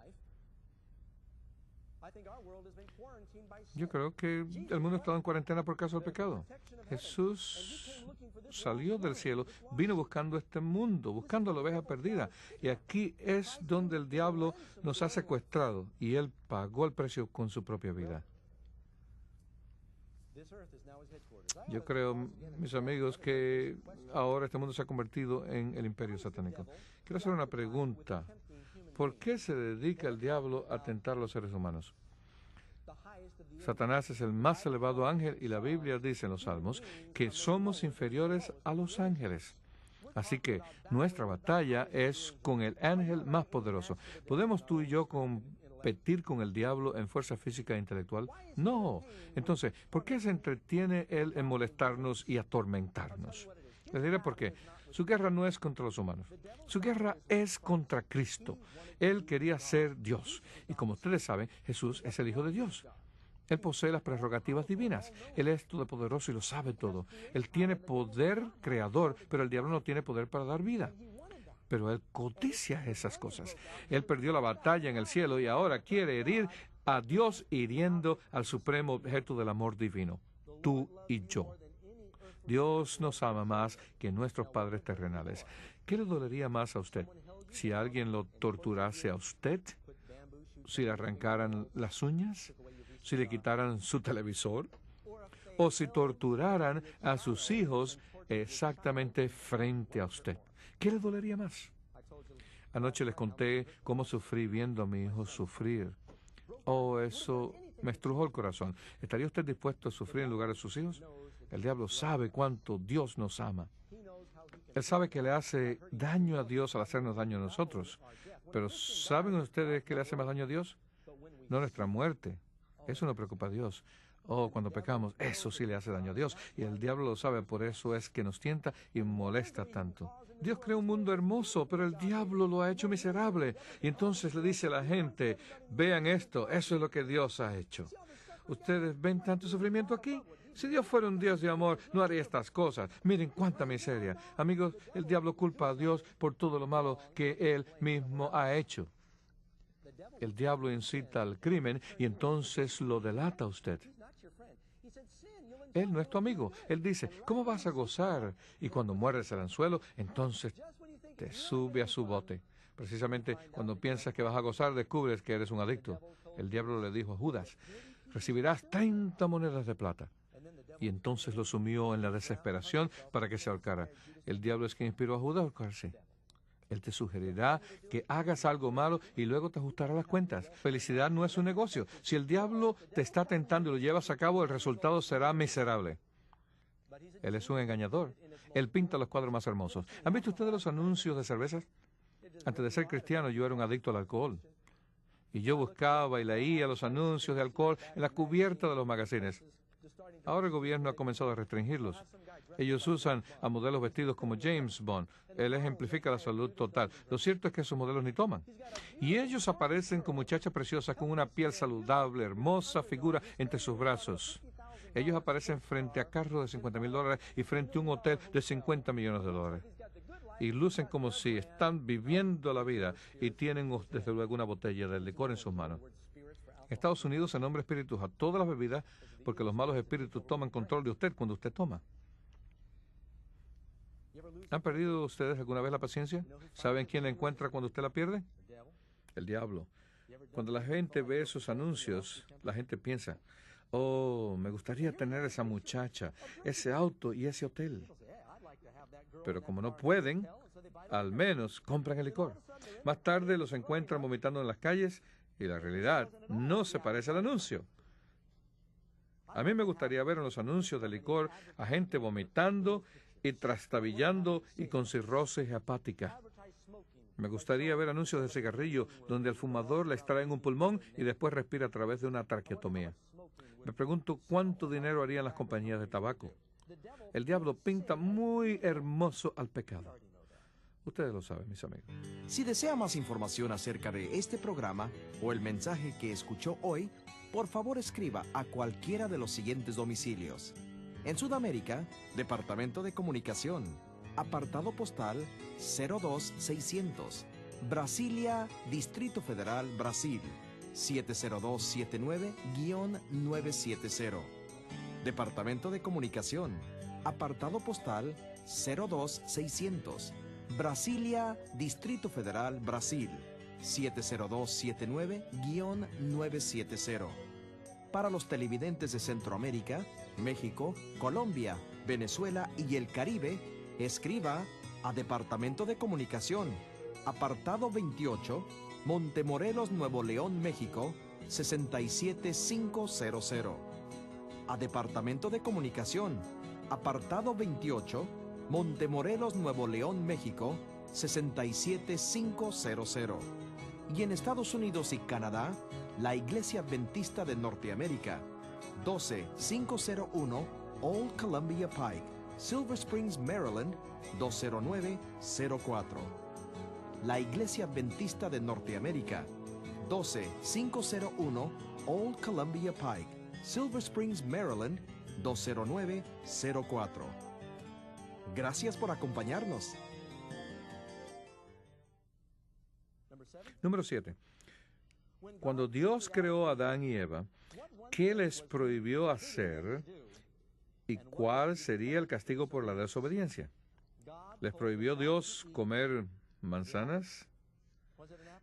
Yo creo que el mundo está en cuarentena por causa del pecado. Jesús salió del cielo, vino buscando este mundo, buscando a la oveja perdida. Y aquí es donde el diablo nos ha secuestrado, y él pagó el precio con su propia vida. Yo creo, mis amigos, que ahora este mundo se ha convertido en el imperio satánico. Quiero hacer una pregunta. ¿Por qué se dedica el diablo a tentar a los seres humanos? Satanás es el más elevado ángel y la Biblia dice en los Salmos que somos inferiores a los ángeles. Así que nuestra batalla es con el ángel más poderoso. ¿Podemos tú y yo competir con el diablo en fuerza física e intelectual? No. Entonces, ¿por qué se entretiene él en molestarnos y atormentarnos? Les diré por qué. Su guerra no es contra los humanos. Su guerra es contra Cristo. Él quería ser Dios. Y como ustedes saben, Jesús es el Hijo de Dios. Él posee las prerrogativas divinas. Él es todopoderoso y lo sabe todo. Él tiene poder creador, pero el diablo no tiene poder para dar vida. Pero él codicia esas cosas. Él perdió la batalla en el cielo y ahora quiere herir a Dios hiriendo al supremo objeto del amor divino, tú y yo. Dios nos ama más que nuestros padres terrenales. ¿Qué le dolería más a usted? ¿Si alguien lo torturase a usted? ¿Si le arrancaran las uñas? ¿Si le quitaran su televisor? ¿O si torturaran a sus hijos exactamente frente a usted? ¿Qué le dolería más? Anoche les conté cómo sufrí viendo a mi hijo sufrir. Oh, eso me estrujó el corazón. ¿Estaría usted dispuesto a sufrir en lugar de sus hijos? El diablo sabe cuánto Dios nos ama. Él sabe que le hace daño a Dios al hacernos daño a nosotros. Pero ¿saben ustedes qué le hace más daño a Dios? No nuestra muerte. Eso no preocupa a Dios. Oh, cuando pecamos, eso sí le hace daño a Dios. Y el diablo lo sabe, por eso es que nos tienta y molesta tanto. Dios creó un mundo hermoso, pero el diablo lo ha hecho miserable. Y entonces le dice a la gente, vean esto, eso es lo que Dios ha hecho. ¿Ustedes ven tanto sufrimiento aquí? Si Dios fuera un Dios de amor, no haría estas cosas. Miren cuánta miseria. Amigos, el diablo culpa a Dios por todo lo malo que Él mismo ha hecho. El diablo incita al crimen y entonces lo delata a usted. Él no es tu amigo. Él dice, ¿cómo vas a gozar? Y cuando mueres el anzuelo, entonces te sube a su bote. Precisamente cuando piensas que vas a gozar, descubres que eres un adicto. El diablo le dijo a Judas, recibirás 30 monedas de plata. Y entonces lo sumió en la desesperación para que se ahorcara. El diablo es quien inspiró a Judas a ahorcarse. Él te sugerirá que hagas algo malo y luego te ajustará las cuentas. Felicidad no es un negocio. Si el diablo te está tentando y lo llevas a cabo, el resultado será miserable. Él es un engañador. Él pinta los cuadros más hermosos. ¿Han visto ustedes los anuncios de cervezas? Antes de ser cristiano, yo era un adicto al alcohol. Y yo buscaba y leía los anuncios de alcohol en la cubierta de los magazines. Ahora el gobierno ha comenzado a restringirlos. Ellos usan a modelos vestidos como James Bond. Él ejemplifica la salud total. Lo cierto es que esos modelos ni toman. Y ellos aparecen con muchachas preciosas con una piel saludable, hermosa figura entre sus brazos. Ellos aparecen frente a carros de $50,000 y frente a un hotel de $50 millones. Y lucen como si están viviendo la vida y tienen desde luego una botella de licor en sus manos. En Estados Unidos se nombra espíritus a todas las bebidas porque los malos espíritus toman control de usted cuando usted toma. ¿Han perdido ustedes alguna vez la paciencia? ¿Saben quién la encuentra cuando usted la pierde? El diablo. Cuando la gente ve esos anuncios, la gente piensa, oh, me gustaría tener esa muchacha, ese auto y ese hotel. Pero como no pueden, al menos compran el licor. Más tarde los encuentran vomitando en las calles y la realidad no se parece al anuncio. A mí me gustaría ver en los anuncios de licor a gente vomitando y trastabillando y con cirrosis hepática. Me gustaría ver anuncios de cigarrillo donde al fumador le extraen un pulmón y después respira a través de una traqueotomía. Me pregunto cuánto dinero harían las compañías de tabaco. El diablo pinta muy hermoso al pecado. Ustedes lo saben, mis amigos. Si desea más información acerca de este programa o el mensaje que escuchó hoy, por favor escriba a cualquiera de los siguientes domicilios. En Sudamérica, Departamento de Comunicación, apartado postal 02600, Brasilia, Distrito Federal, Brasil, 70279-970. Departamento de Comunicación, apartado postal 02600, Brasilia, Distrito Federal, Brasil, 70279-970. Para los televidentes de Centroamérica, México, Colombia, Venezuela y el Caribe, escriba a Departamento de Comunicación, apartado 28, Montemorelos, Nuevo León, México, 67500. A Departamento de Comunicación, apartado 28, Montemorelos, Nuevo León, México, 67500. Y en Estados Unidos y Canadá, la Iglesia Adventista de Norteamérica, 12501 Old Columbia Pike, Silver Springs, Maryland, 20904. La Iglesia Adventista de Norteamérica, 12501 Old Columbia Pike, Silver Springs, Maryland, 20904. Gracias por acompañarnos. Número 7. Cuando Dios creó a Adán y Eva, ¿qué les prohibió hacer y cuál sería el castigo por la desobediencia? ¿Les prohibió Dios comer manzanas?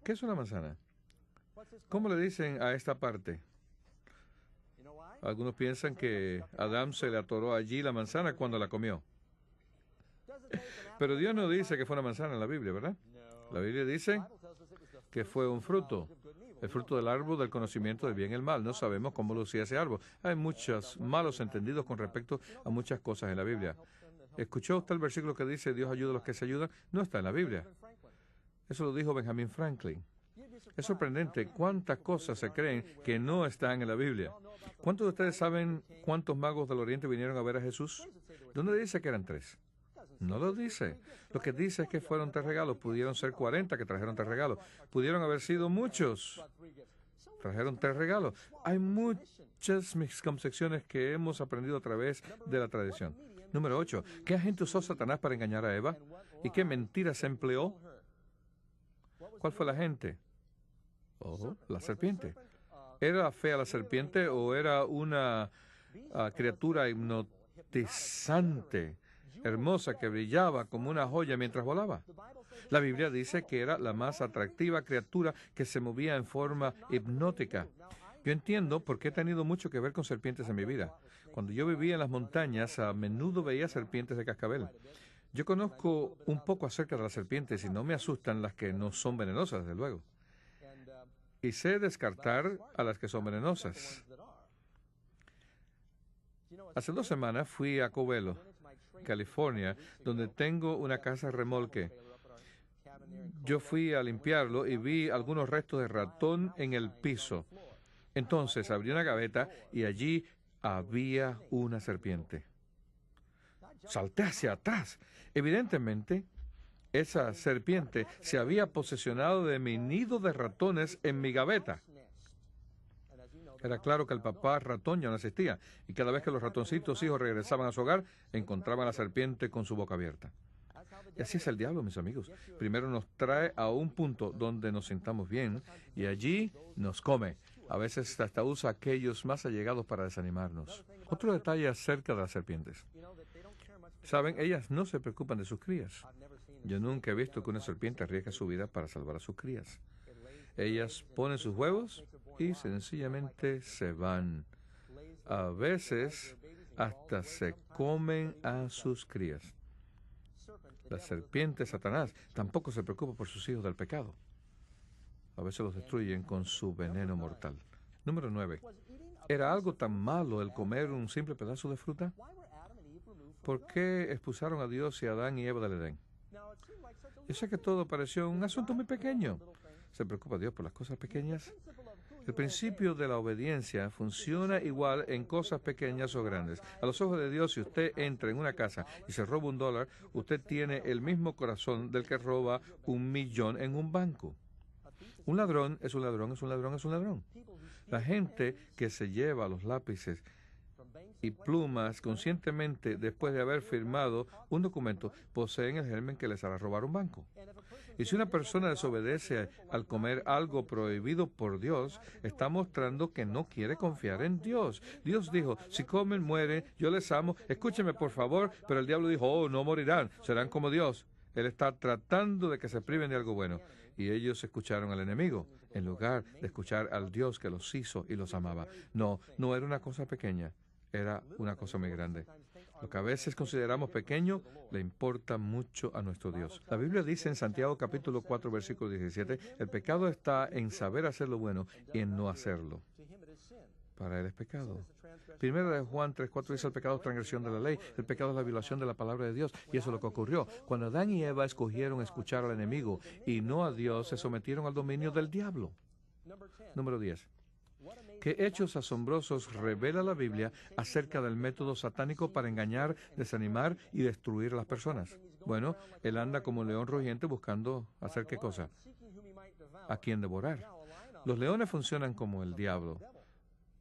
¿Qué es una manzana? ¿Cómo le dicen a esta parte? Algunos piensan que a Adán se le atoró allí la manzana cuando la comió. Pero Dios no dice que fue una manzana en la Biblia, ¿verdad? La Biblia dice que fue un fruto, el fruto del árbol del conocimiento del bien y el mal. No sabemos cómo lucía ese árbol. Hay muchos malos entendidos con respecto a muchas cosas en la Biblia. ¿Escuchó usted el versículo que dice Dios ayuda a los que se ayudan? No está en la Biblia. Eso lo dijo Benjamin Franklin. Es sorprendente cuántas cosas se creen que no están en la Biblia. ¿Cuántos de ustedes saben cuántos magos del Oriente vinieron a ver a Jesús? ¿Dónde dice que eran 3? No lo dice. Lo que dice es que fueron 3 regalos. Pudieron ser 40 que trajeron 3 regalos. Pudieron haber sido muchos. Trajeron 3 regalos. Hay muchas misconcepciones que hemos aprendido a través de la tradición. Número 8. ¿Qué agente usó Satanás para engañar a Eva? ¿Y qué mentiras empleó? ¿Cuál fue la agente? Oh, la serpiente. ¿Era fea la serpiente o era una criatura hipnotizante, hermosa, que brillaba como una joya mientras volaba? La Biblia dice que era la más atractiva criatura que se movía en forma hipnótica. Yo entiendo porque he tenido mucho que ver con serpientes en mi vida. Cuando yo vivía en las montañas, a menudo veía serpientes de cascabel. Yo conozco un poco acerca de las serpientes y no me asustan las que no son venenosas, desde luego. Y sé descartar a las que son venenosas. Hace 2 semanas fui a Covelo, California, donde tengo una casa remolque. Yo fui a limpiarlo y vi algunos restos de ratón en el piso. Entonces abrí una gaveta y allí había una serpiente. Salté hacia atrás. Evidentemente, esa serpiente se había posesionado de mi nido de ratones en mi gaveta. Era claro que el papá ratón ya no existía, y cada vez que los ratoncitos hijos regresaban a su hogar, encontraban a la serpiente con su boca abierta. Y así es el diablo, mis amigos. Primero nos trae a un punto donde nos sintamos bien, y allí nos come. A veces hasta usa a aquellos más allegados para desanimarnos. Otro detalle acerca de las serpientes. Saben, ellas no se preocupan de sus crías. Yo nunca he visto que una serpiente arriesgue su vida para salvar a sus crías. Ellas ponen sus huevos y sencillamente se van. A veces hasta se comen a sus crías. La serpiente Satanás tampoco se preocupa por sus hijos del pecado. A veces los destruyen con su veneno mortal. Número 9. ¿Era algo tan malo el comer un simple pedazo de fruta? ¿Por qué expulsaron a Dios y a Adán y Eva del Edén? Yo sé que todo pareció un asunto muy pequeño. ¿Se preocupa Dios por las cosas pequeñas? El principio de la obediencia funciona igual en cosas pequeñas o grandes. A los ojos de Dios, si usted entra en una casa y se roba $1, usted tiene el mismo corazón del que roba 1.000.000 en un banco. Un ladrón es un ladrón, es un ladrón, es un ladrón. La gente que se lleva los lápices y plumas conscientemente después de haber firmado un documento poseen el germen que les hará robar un banco. Y si una persona desobedece al comer algo prohibido por Dios, está mostrando que no quiere confiar en Dios. Dios dijo, si comen, mueren, yo les amo, escúcheme por favor, pero el diablo dijo, oh, no morirán, serán como Dios. Él está tratando de que se priven de algo bueno. Y ellos escucharon al enemigo, en lugar de escuchar al Dios que los hizo y los amaba. No era una cosa pequeña, era una cosa muy grande. Lo que a veces consideramos pequeño le importa mucho a nuestro Dios. La Biblia dice en Santiago capítulo 4, versículo 17, el pecado está en saber hacer lo bueno y en no hacerlo. Para él es pecado. Primero de Juan 3:4 dice el pecado es transgresión de la ley, el pecado es la violación de la palabra de Dios, y eso es lo que ocurrió. Cuando Adán y Eva escogieron escuchar al enemigo y no a Dios, se sometieron al dominio del diablo. Número 10. ¿Qué hechos asombrosos revela la Biblia acerca del método satánico para engañar, desanimar y destruir a las personas? Bueno, él anda como un león rugiente buscando hacer ¿qué cosa? A quien devorar. Los leones funcionan como el diablo.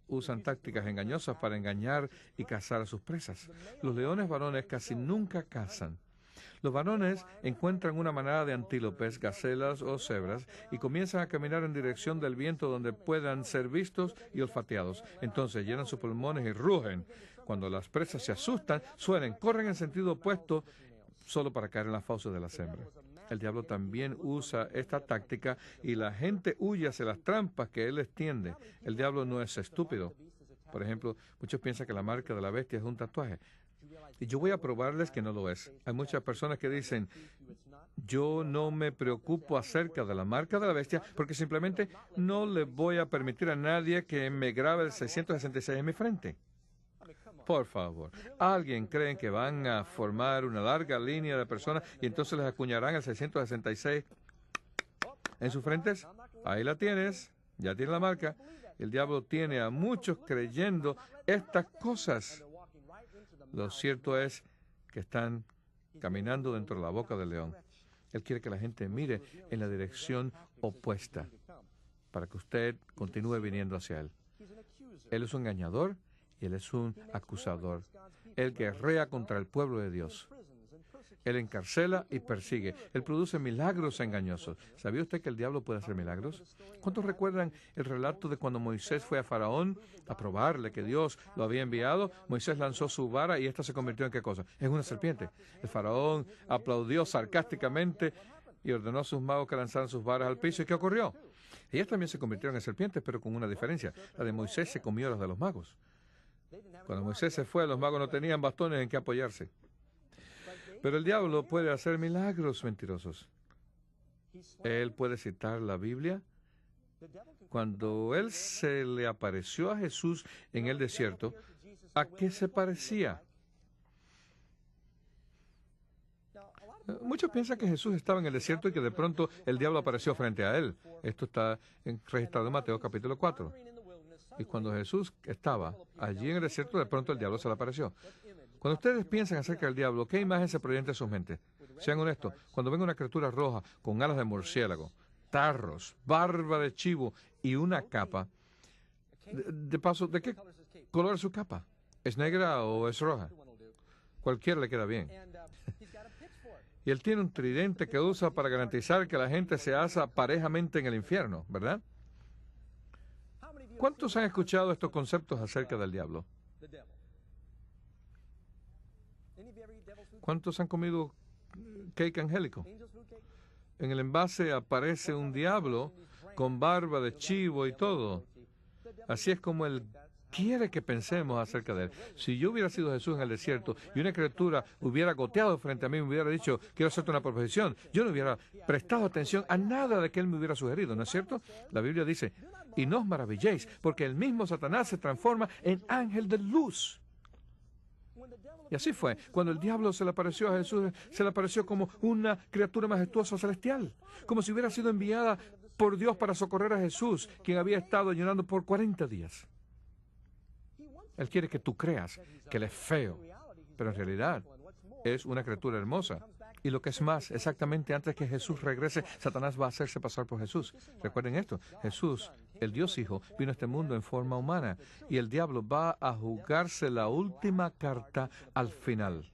Usan tácticas engañosas para engañar y cazar a sus presas. Los leones varones casi nunca cazan. Los varones encuentran una manada de antílopes, gacelas o cebras y comienzan a caminar en dirección del viento donde puedan ser vistos y olfateados. Entonces llenan sus pulmones y rugen. Cuando las presas se asustan, suelen, corren en sentido opuesto solo para caer en las fauces de las hembras. El diablo también usa esta táctica y la gente huye hacia las trampas que él les tiende. El diablo no es estúpido. Por ejemplo, muchos piensan que la marca de la bestia es un tatuaje. Y yo voy a probarles que no lo es. Hay muchas personas que dicen, yo no me preocupo acerca de la marca de la bestia porque simplemente no le voy a permitir a nadie que me grabe el 666 en mi frente. Por favor, ¿alguien cree que van a formar una larga línea de personas y entonces les acuñarán el 666 en sus frentes? Ahí la tienes, ya tiene la marca. El diablo tiene a muchos creyendo estas cosas. Lo cierto es que están caminando dentro de la boca del león. Él quiere que la gente mire en la dirección opuesta para que usted continúe viniendo hacia él. Él es un engañador y él es un acusador. Él guerrea contra el pueblo de Dios. Él encarcela y persigue. Él produce milagros engañosos. ¿Sabía usted que el diablo puede hacer milagros? ¿Cuántos recuerdan el relato de cuando Moisés fue a Faraón a probarle que Dios lo había enviado? Moisés lanzó su vara y esta se convirtió en ¿qué cosa? En una serpiente. El Faraón aplaudió sarcásticamente y ordenó a sus magos que lanzaran sus varas al piso. ¿Y qué ocurrió? Ellas también se convirtieron en serpientes, pero con una diferencia. La de Moisés se comió las de los magos. Cuando Moisés se fue, los magos no tenían bastones en que apoyarse. Pero el diablo puede hacer milagros mentirosos. Él puede citar la Biblia. Cuando él se le apareció a Jesús en el desierto, ¿a qué se parecía? Muchos piensan que Jesús estaba en el desierto y que de pronto el diablo apareció frente a él. Esto está registrado en Mateo capítulo 4. Y cuando Jesús estaba allí en el desierto, de pronto el diablo se le apareció. Cuando ustedes piensan acerca del diablo, ¿qué imagen se proyecta en sus mentes? Sean honestos, cuando ven una criatura roja con alas de murciélago, tarros, barba de chivo y una capa, de paso, ¿de qué color es su capa? ¿Es negra o es roja? Cualquiera le queda bien. Y él tiene un tridente que usa para garantizar que la gente se asa parejamente en el infierno, ¿verdad? ¿Cuántos han escuchado estos conceptos acerca del diablo? ¿Cuántos han comido cake angélico? En el envase aparece un diablo con barba de chivo y todo. Así es como él quiere que pensemos acerca de él. Si yo hubiera sido Jesús en el desierto y una criatura hubiera goteado frente a mí y me hubiera dicho, quiero hacerte una proposición, yo no hubiera prestado atención a nada de que él me hubiera sugerido, ¿no es cierto? La Biblia dice, y no os maravilléis, porque el mismo Satanás se transforma en ángel de luz. Y así fue. Cuando el diablo se le apareció a Jesús, se le apareció como una criatura majestuosa celestial, como si hubiera sido enviada por Dios para socorrer a Jesús, quien había estado ayunando por 40 días. Él quiere que tú creas que él es feo, pero en realidad es una criatura hermosa. Y lo que es más, exactamente antes que Jesús regrese, Satanás va a hacerse pasar por Jesús. Recuerden esto, Jesús, el Dios Hijo, vino a este mundo en forma humana y el diablo va a jugarse la última carta al final.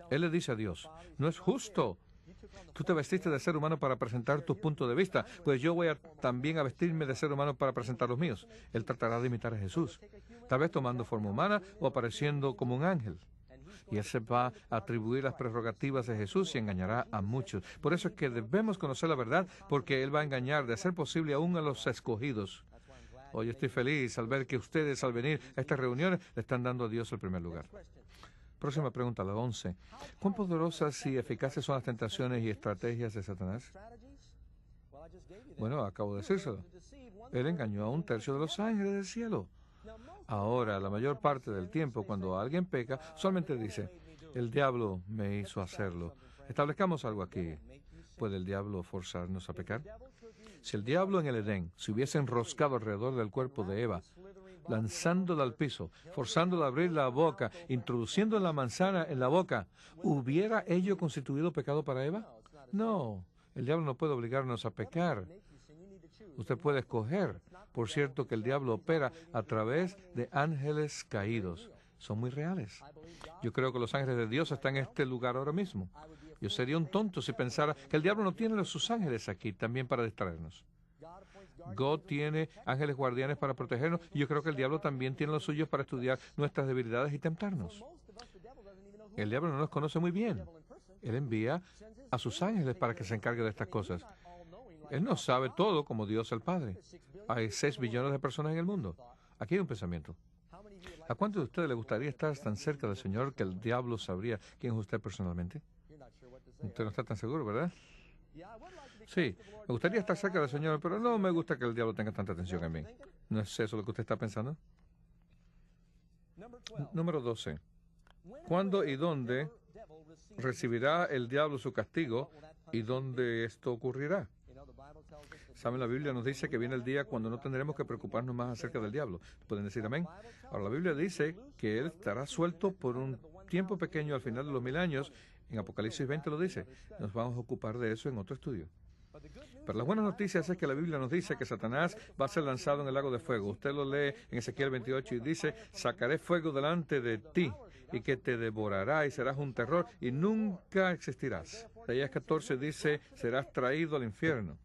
Él le dice a Dios, no es justo. Tú te vestiste de ser humano para presentar tu punto de vista, pues yo voy también a vestirme de ser humano para presentar los míos. Él tratará de imitar a Jesús, tal vez tomando forma humana o apareciendo como un ángel. Y él se va a atribuir las prerrogativas de Jesús y engañará a muchos. Por eso es que debemos conocer la verdad, porque él va a engañar, de ser posible, aún a los escogidos. Hoy estoy feliz al ver que ustedes, al venir a estas reuniones, le están dando a Dios el primer lugar. Próxima pregunta, la 11. ¿Cuán poderosas y eficaces son las tentaciones y estrategias de Satanás? Bueno, acabo de decírselo. Él engañó a 1/3 de los ángeles del cielo. Ahora, la mayor parte del tiempo, cuando alguien peca, solamente dice, el diablo me hizo hacerlo. Establezcamos algo aquí. ¿Puede el diablo forzarnos a pecar? Si el diablo en el Edén se hubiese enroscado alrededor del cuerpo de Eva, lanzándola al piso, forzándola a abrir la boca, introduciendo la manzana en la boca, ¿hubiera ello constituido pecado para Eva? No, el diablo no puede obligarnos a pecar. Usted puede escoger. Por cierto que el diablo opera a través de ángeles caídos. Son muy reales. Yo creo que los ángeles de Dios están en este lugar ahora mismo. Yo sería un tonto si pensara que el diablo no tiene sus ángeles aquí también para distraernos. God tiene ángeles guardianes para protegernos y yo creo que el diablo también tiene los suyos para estudiar nuestras debilidades y temptarnos. El diablo no nos conoce muy bien. Él envía a sus ángeles para que se encargue de estas cosas. Él no sabe todo como Dios el Padre. Hay 6 billones de personas en el mundo. Aquí hay un pensamiento. ¿A cuántos de ustedes le gustaría estar tan cerca del Señor que el diablo sabría quién es usted personalmente? Usted no está tan seguro, ¿verdad? Sí, me gustaría estar cerca del Señor, pero no me gusta que el diablo tenga tanta atención en mí. ¿No es eso lo que usted está pensando? Número 12. ¿Cuándo y dónde recibirá el diablo su castigo y dónde esto ocurrirá? ¿Saben? La Biblia nos dice que viene el día cuando no tendremos que preocuparnos más acerca del diablo. ¿Pueden decir amén? Ahora, la Biblia dice que él estará suelto por un tiempo pequeño al final de los 1000 años. En Apocalipsis 20 lo dice. Nos vamos a ocupar de eso en otro estudio. Pero las buenas noticias es que la Biblia nos dice que Satanás va a ser lanzado en el lago de fuego. Usted lo lee en Ezequiel 28 y dice, sacaré fuego delante de ti y que te devorará y serás un terror y nunca existirás. Isaías 14 dice, serás traído al infierno.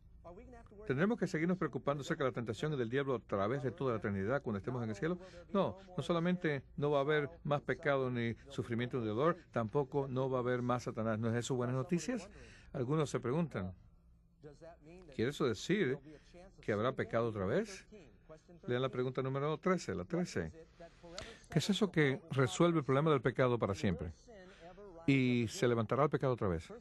¿Tendremos que seguirnos preocupando acerca de la tentación y del diablo a través de toda la eternidad cuando estemos en el cielo? No, no solamente no va a haber más pecado ni sufrimiento ni dolor, tampoco no va a haber más Satanás. ¿No es eso buenas noticias? Algunos se preguntan, ¿quiere eso decir que habrá pecado otra vez? Lean la pregunta número 13, la 13. ¿Qué es eso que resuelve el problema del pecado para siempre? ¿Y se levantará el pecado otra vez?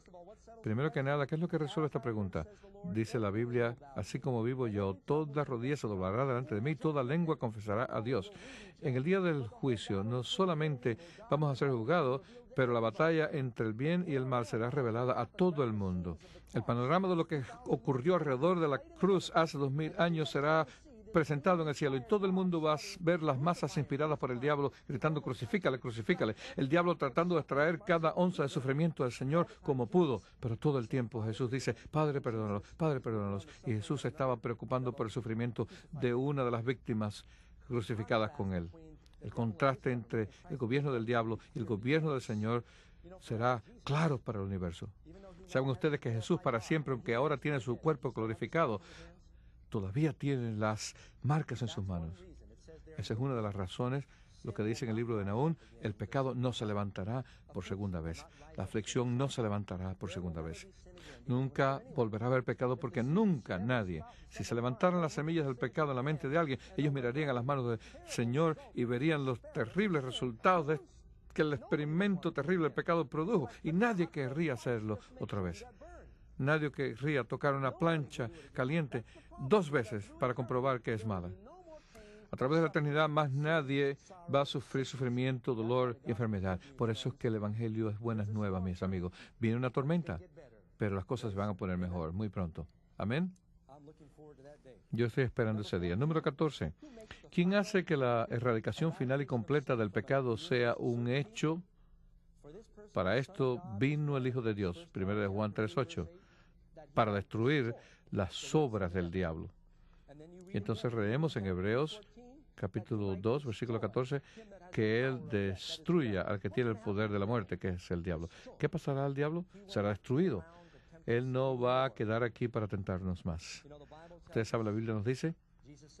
Primero que nada, ¿qué es lo que resuelve esta pregunta? Dice la Biblia, así como vivo yo, toda rodilla se doblará delante de mí, toda lengua confesará a Dios. En el día del juicio, no solamente vamos a ser juzgados, pero la batalla entre el bien y el mal será revelada a todo el mundo. El panorama de lo que ocurrió alrededor de la cruz hace 2000 años será presentado en el cielo y todo el mundo va a ver las masas inspiradas por el diablo gritando crucifícale, crucifícale. El diablo tratando de extraer cada onza de sufrimiento del Señor como pudo, pero todo el tiempo Jesús dice, Padre, perdónalos, Padre, perdónalos. Y Jesús se estaba preocupando por el sufrimiento de una de las víctimas crucificadas con él. El contraste entre el gobierno del diablo y el gobierno del Señor será claro para el universo. Saben ustedes que Jesús para siempre, aunque ahora tiene su cuerpo glorificado, todavía tiene las marcas en sus manos. Esa es una de las razones, lo que dice en el libro de Nahum, el pecado no se levantará por segunda vez. La aflicción no se levantará por segunda vez. Nunca volverá a haber pecado porque nunca nadie, si se levantaran las semillas del pecado en la mente de alguien, ellos mirarían a las manos del Señor y verían los terribles resultados de que el experimento terrible del pecado produjo. Y nadie querría hacerlo otra vez. Nadie querría tocar una plancha caliente 2 veces para comprobar que es mala. A través de la eternidad, más nadie va a sufrir sufrimiento, dolor y enfermedad. Por eso es que el Evangelio es buenas nuevas, mis amigos. Viene una tormenta, pero las cosas se van a poner mejor muy pronto. Amén. Yo estoy esperando ese día. Número 14. ¿Quién hace que la erradicación final y completa del pecado sea un hecho? Para esto vino el Hijo de Dios, 1 Juan 3:8, para destruir las obras del diablo. Y entonces leemos en Hebreos capítulo 2, versículo 14, que Él destruya al que tiene el poder de la muerte, que es el diablo. ¿Qué pasará al diablo? Será destruido. Él no va a quedar aquí para tentarnos más. Ustedes saben, la Biblia nos dice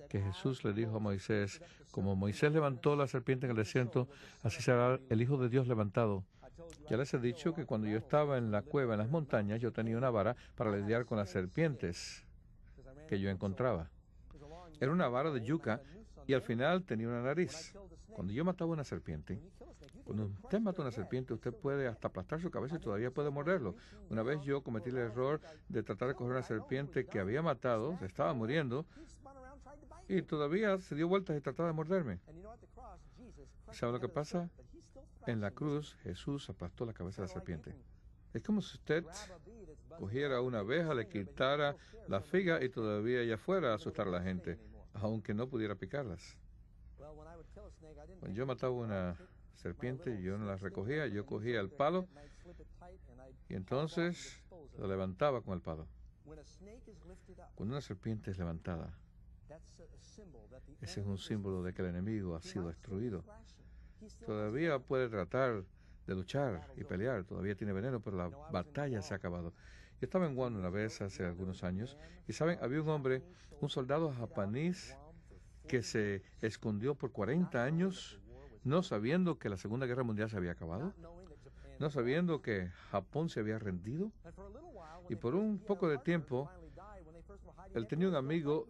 que Jesús le dijo a Moisés, como Moisés levantó la serpiente en el desierto, así será el Hijo de Dios levantado. Ya les he dicho que cuando yo estaba en la cueva, en las montañas, yo tenía una vara para lidiar con las serpientes que yo encontraba. Era una vara de yuca y al final tenía una nariz. Cuando yo mataba una serpiente, cuando usted mata una serpiente, usted puede hasta aplastar su cabeza y todavía puede morderlo. Una vez yo cometí el error de tratar de coger una serpiente que había matado, se estaba muriendo, y todavía se dio vueltas y trataba de morderme. ¿Sabe lo que pasa? En la cruz, Jesús aplastó la cabeza de la serpiente. Es como si usted cogiera una abeja, le quitara la figa y todavía ella fuera a asustar a la gente, aunque no pudiera picarlas. Cuando yo mataba una serpiente, yo no la recogía, yo cogía el palo y entonces la levantaba con el palo. Cuando una serpiente es levantada, ese es un símbolo de que el enemigo ha sido destruido. Todavía puede tratar de luchar y pelear, todavía tiene veneno, pero la batalla se ha acabado. Yo estaba en Guam una vez hace algunos años y, ¿saben? Había un hombre, un soldado japonés que se escondió por 40 años, no sabiendo que la Segunda Guerra Mundial se había acabado, no sabiendo que Japón se había rendido, y por un poco de tiempo, él tenía un amigo,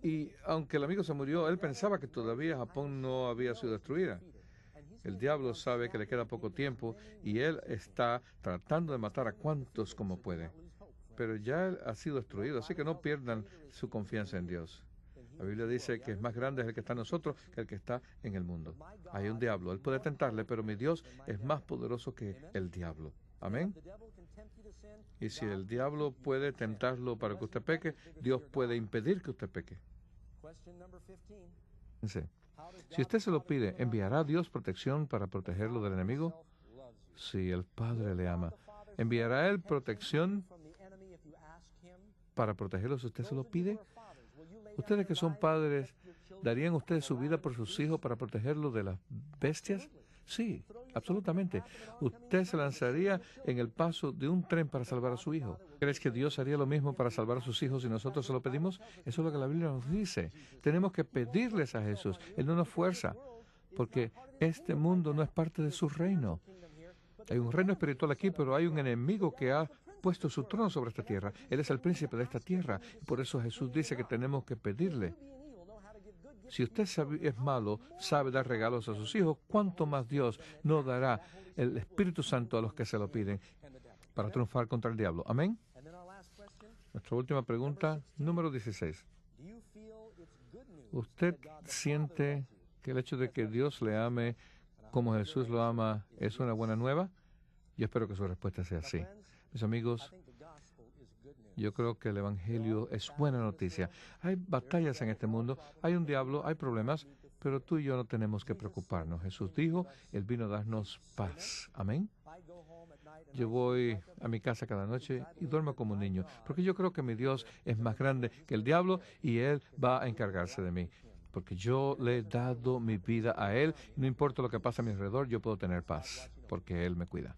y aunque el amigo se murió, él pensaba que todavía Japón no había sido destruida. El diablo sabe que le queda poco tiempo y él está tratando de matar a cuantos como puede. Pero ya él ha sido destruido, así que no pierdan su confianza en Dios. La Biblia dice que es más grande el que está en nosotros que el que está en el mundo. Hay un diablo. Él puede tentarle, pero mi Dios es más poderoso que el diablo. Amén. Y si el diablo puede tentarlo para que usted peque, Dios puede impedir que usted peque. Sí. Si usted se lo pide, ¿enviará Dios protección para protegerlo del enemigo? Si el Padre le ama, ¿enviará Él protección para protegerlo si usted se lo pide? Ustedes que son padres, ¿darían ustedes su vida por sus hijos para protegerlos de las bestias? Sí, absolutamente. ¿Usted se lanzaría en el paso de un tren para salvar a su hijo? ¿Crees que Dios haría lo mismo para salvar a sus hijos si nosotros se lo pedimos? Eso es lo que la Biblia nos dice. Tenemos que pedirles a Jesús. Él no nos fuerza, porque este mundo no es parte de su reino. Hay un reino espiritual aquí, pero hay un enemigo que ha puesto su trono sobre esta tierra. Él es el príncipe de esta tierra. Por eso Jesús dice que tenemos que pedirle. Si usted es malo, sabe dar regalos a sus hijos, ¿cuánto más Dios no dará el Espíritu Santo a los que se lo piden para triunfar contra el diablo? Amén. Nuestra última pregunta, número 16. ¿Usted siente que el hecho de que Dios le ame como Jesús lo ama es una buena nueva? Yo espero que su respuesta sea sí. Mis amigos, yo creo que el Evangelio es buena noticia. Hay batallas en este mundo, hay un diablo, hay problemas, pero tú y yo no tenemos que preocuparnos. Jesús dijo, Él vino a darnos paz. Amén. Yo voy a mi casa cada noche y duermo como un niño, porque yo creo que mi Dios es más grande que el diablo y Él va a encargarse de mí. Porque yo le he dado mi vida a Él, y no importa lo que pase a mi alrededor, yo puedo tener paz, porque Él me cuida.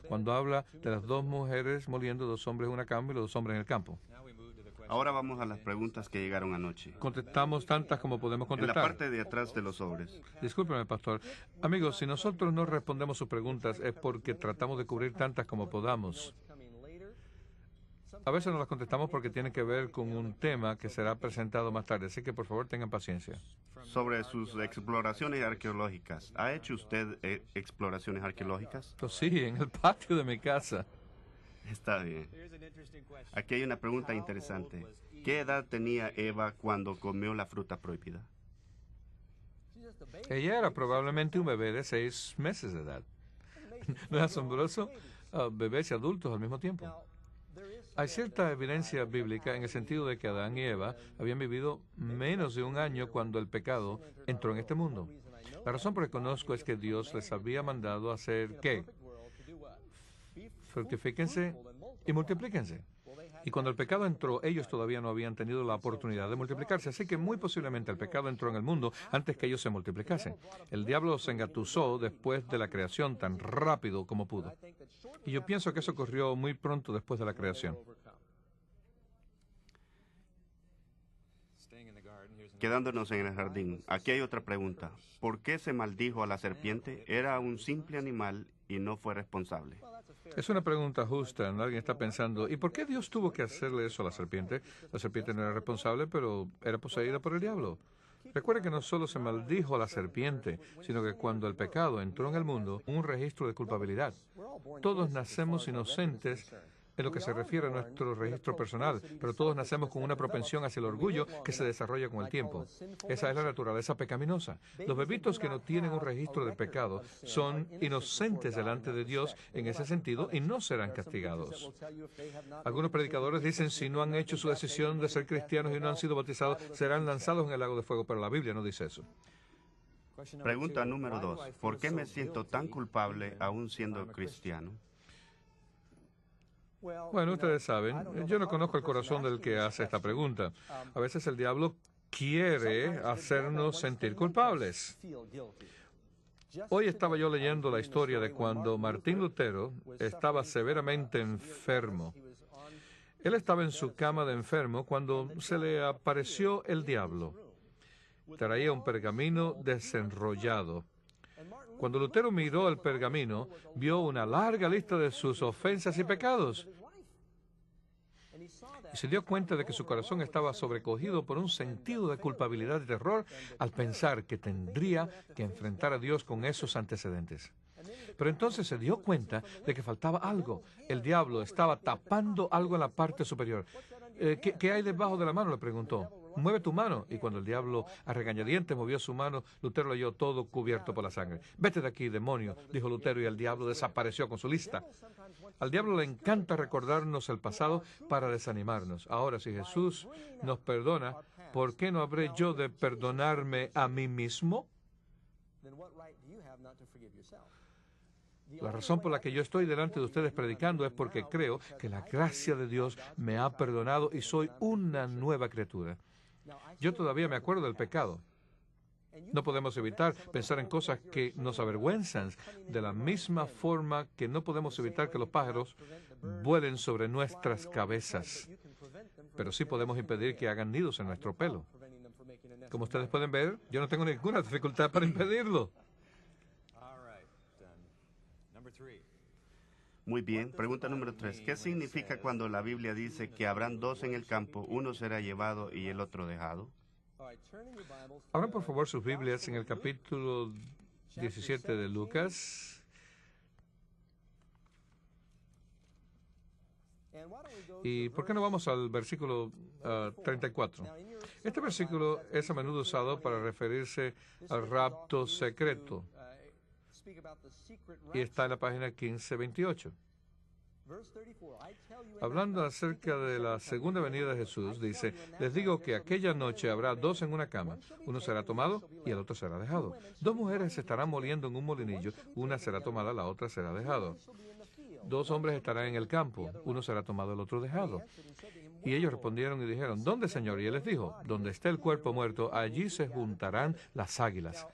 Cuando habla de las dos mujeres moliendo, 2 hombres en una cama y los 2 hombres en el campo. Ahora vamos a las preguntas que llegaron anoche. Contestamos tantas como podemos En la contestar. parte de atrás de los sobres. Discúlpeme, pastor. Amigos, si nosotros no respondemos sus preguntas es porque tratamos de cubrir tantas como podamos. A veces no las contestamos porque tienen que ver con un tema que será presentado más tarde, así que por favor tengan paciencia. Sobre sus exploraciones arqueológicas. ¿Ha hecho usted exploraciones arqueológicas? Pues sí, en el patio de mi casa. Está bien. Aquí hay una pregunta interesante. ¿Qué edad tenía Eva cuando comió la fruta prohibida? Ella era probablemente un bebé de 6 meses de edad. ¿No es asombroso? Bebés y adultos al mismo tiempo. Hay cierta evidencia bíblica en el sentido de que Adán y Eva habían vivido menos de un año cuando el pecado entró en este mundo. La razón por la que conozco es que Dios les había mandado a hacer ¿qué? Fructifíquense y multiplíquense. Y cuando el pecado entró, ellos todavía no habían tenido la oportunidad de multiplicarse, así que muy posiblemente el pecado entró en el mundo antes que ellos se multiplicasen. El diablo se engatusó después de la creación tan rápido como pudo. Y yo pienso que eso ocurrió muy pronto después de la creación. Quedándonos en el jardín, aquí hay otra pregunta. ¿Por qué se maldijo a la serpiente? Era un simple animal y no fue responsable. Es una pregunta justa. Alguien está pensando, ¿y por qué Dios tuvo que hacerle eso a la serpiente? La serpiente no era responsable, pero era poseída por el diablo. Recuerde que no solo se maldijo a la serpiente, sino que cuando el pecado entró en el mundo, un registro de culpabilidad. Todos nacemos inocentes en lo que se refiere a nuestro registro personal, pero todos nacemos con una propensión hacia el orgullo que se desarrolla con el tiempo. Esa es la naturaleza pecaminosa. Los bebitos que no tienen un registro de pecado son inocentes delante de Dios en ese sentido y no serán castigados. Algunos predicadores dicen si no han hecho su decisión de ser cristianos y no han sido bautizados, serán lanzados en el lago de fuego, pero la Biblia no dice eso. Pregunta número 2. ¿Por qué me siento tan culpable aún siendo cristiano? Bueno, ustedes saben, yo no conozco el corazón del que hace esta pregunta. A veces el diablo quiere hacernos sentir culpables. Hoy estaba yo leyendo la historia de cuando Martín Lutero estaba severamente enfermo. Él estaba en su cama de enfermo cuando se le apareció el diablo. Traía un pergamino desenrollado. Cuando Lutero miró el pergamino, vio una larga lista de sus ofensas y pecados. Y se dio cuenta de que su corazón estaba sobrecogido por un sentido de culpabilidad y terror al pensar que tendría que enfrentar a Dios con esos antecedentes. Pero entonces se dio cuenta de que faltaba algo. El diablo estaba tapando algo en la parte superior. ¿Qué hay debajo de la mano?, le preguntó. Mueve tu mano. Y cuando el diablo a regañadientes movió su mano, Lutero lo halló todo cubierto por la sangre. Vete de aquí, demonio, dijo Lutero, y el diablo desapareció con su lista. Al diablo le encanta recordarnos el pasado para desanimarnos. Ahora, si Jesús nos perdona, ¿por qué no habré yo de perdonarme a mí mismo? La razón por la que yo estoy delante de ustedes predicando es porque creo que la gracia de Dios me ha perdonado y soy una nueva criatura. Yo todavía me acuerdo del pecado. No podemos evitar pensar en cosas que nos avergüenzan, de la misma forma que no podemos evitar que los pájaros vuelen sobre nuestras cabezas. Pero sí podemos impedir que hagan nidos en nuestro pelo. Como ustedes pueden ver, yo no tengo ninguna dificultad para impedirlo. Muy bien. Pregunta número 3. ¿Qué significa cuando la Biblia dice que habrán dos en el campo, uno será llevado y el otro dejado? Abran por favor sus Biblias en el capítulo 17 de Lucas. ¿Y por qué no vamos al versículo 34? Este versículo es a menudo usado para referirse al rapto secreto y está en la página 1528. Hablando acerca de la segunda venida de Jesús, dice, les digo que aquella noche habrá dos en una cama, uno será tomado y el otro será dejado. Dos mujeres se estarán moliendo en un molinillo, una será tomada, la otra será dejado. Dos hombres estarán en el campo, uno será tomado, el otro dejado. Y ellos respondieron y dijeron, ¿dónde, Señor? Y él les dijo, donde esté el cuerpo muerto, allí se juntarán las águilas.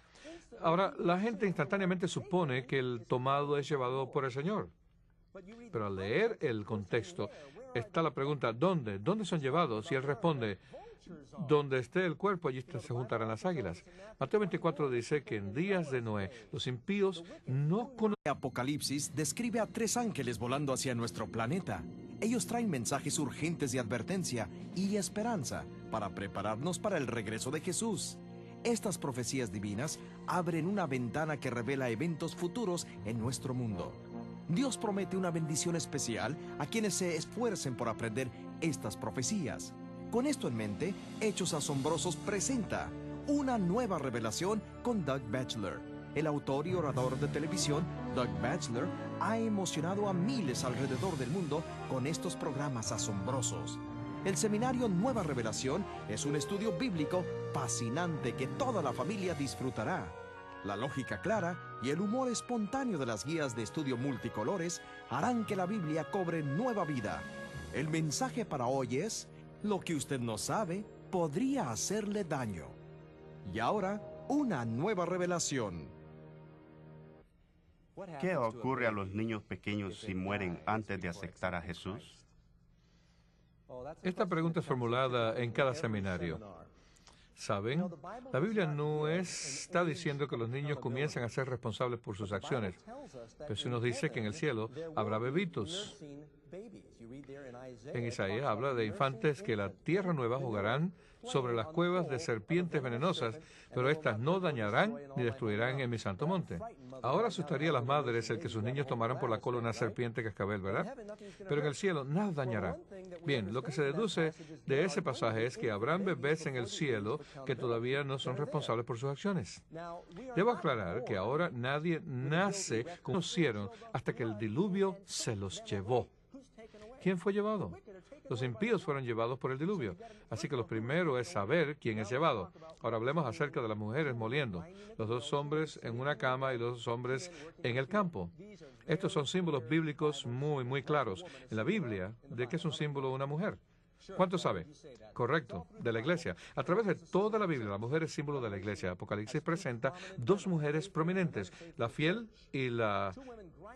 Ahora, la gente instantáneamente supone que el tomado es llevado por el Señor. Pero al leer el contexto, está la pregunta, ¿dónde? ¿Dónde son llevados? Y él responde, donde esté el cuerpo, allí se juntarán las águilas. Mateo 24 dice que en días de Noé, los impíos no conocen. Apocalipsis describe a 3 ángeles volando hacia nuestro planeta. Ellos traen mensajes urgentes de advertencia y esperanza para prepararnos para el regreso de Jesús. Estas profecías divinas abren una ventana que revela eventos futuros en nuestro mundo. Dios promete una bendición especial a quienes se esfuercen por aprender estas profecías. Con esto en mente, Hechos Asombrosos presenta una nueva revelación con Doug Batchelor. El autor y orador de televisión, Doug Batchelor, ha emocionado a miles alrededor del mundo con estos programas asombrosos. El seminario Nueva Revelación es un estudio bíblico fascinante que toda la familia disfrutará. La lógica clara y el humor espontáneo de las guías de estudio multicolores harán que la Biblia cobre nueva vida. El mensaje para hoy es, lo que usted no sabe podría hacerle daño. Y ahora, una nueva revelación. ¿Qué ocurre a los niños pequeños si mueren antes de aceptar a Jesús? Esta pregunta es formulada en cada seminario. ¿Saben? La Biblia no está diciendo que los niños comiencen a ser responsables por sus acciones, pero sí nos dice que en el cielo habrá bebitos. En Isaías habla de infantes que la tierra nueva jugarán sobre las cuevas de serpientes venenosas, pero éstas no dañarán ni destruirán en mi santo monte. Ahora asustaría a las madres el que sus niños tomaran por la cola una serpiente cascabel, ¿verdad? Pero en el cielo nada dañará. Bien, lo que se deduce de ese pasaje es que habrán bebés en el cielo que todavía no son responsables por sus acciones. Debo aclarar que ahora nadie nace como conocieron hasta que el diluvio se los llevó. ¿Quién fue llevado? Los impíos fueron llevados por el diluvio. Así que lo primero es saber quién es llevado. Ahora hablemos acerca de las mujeres moliendo. Los dos hombres en una cama y los dos hombres en el campo. Estos son símbolos bíblicos muy claros. En la Biblia, ¿de qué es un símbolo una mujer? ¿Cuánto sabe? Correcto, de la iglesia. A través de toda la Biblia, la mujer es símbolo de la iglesia. Apocalipsis presenta dos mujeres prominentes, la fiel y la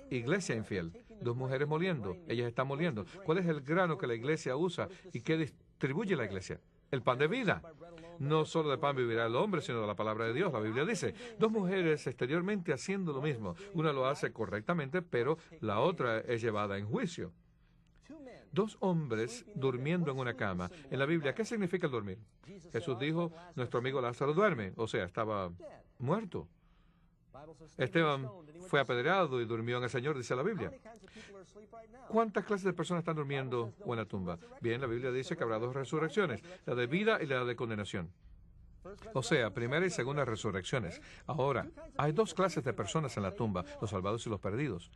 iglesia infiel. Dos mujeres moliendo, ellas están moliendo. ¿Cuál es el grano que la iglesia usa y que distribuye la iglesia? El pan de vida. No solo de pan vivirá el hombre, sino de la palabra de Dios. La Biblia dice, dos mujeres exteriormente haciendo lo mismo. Una lo hace correctamente, pero la otra es llevada en juicio. Dos hombres durmiendo en una cama. En la Biblia, ¿qué significa el dormir? Jesús dijo, nuestro amigo Lázaro duerme, o sea, estaba muerto. Esteban fue apedreado y durmió en el Señor, dice la Biblia. ¿Cuántas clases de personas están durmiendo en la tumba? Bien, la Biblia dice que habrá dos resurrecciones, la de vida y la de condenación. O sea, primera y segunda resurrecciones. Ahora, hay dos clases de personas en la tumba, los salvados y los perdidos.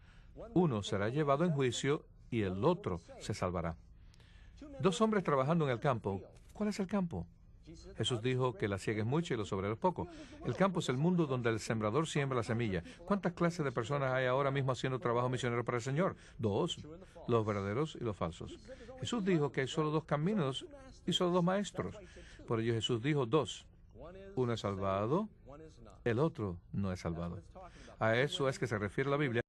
Uno será llevado en juicio y el otro se salvará. Dos hombres trabajando en el campo. ¿Cuál es el campo? Jesús dijo que la siega es mucha y los obreros poco. El campo es el mundo donde el sembrador siembra la semilla. ¿Cuántas clases de personas hay ahora mismo haciendo trabajo misionero para el Señor? Dos, los verdaderos y los falsos. Jesús dijo que hay solo dos caminos y solo dos maestros. Por ello Jesús dijo dos. Uno es salvado, el otro no es salvado. A eso es que se refiere la Biblia.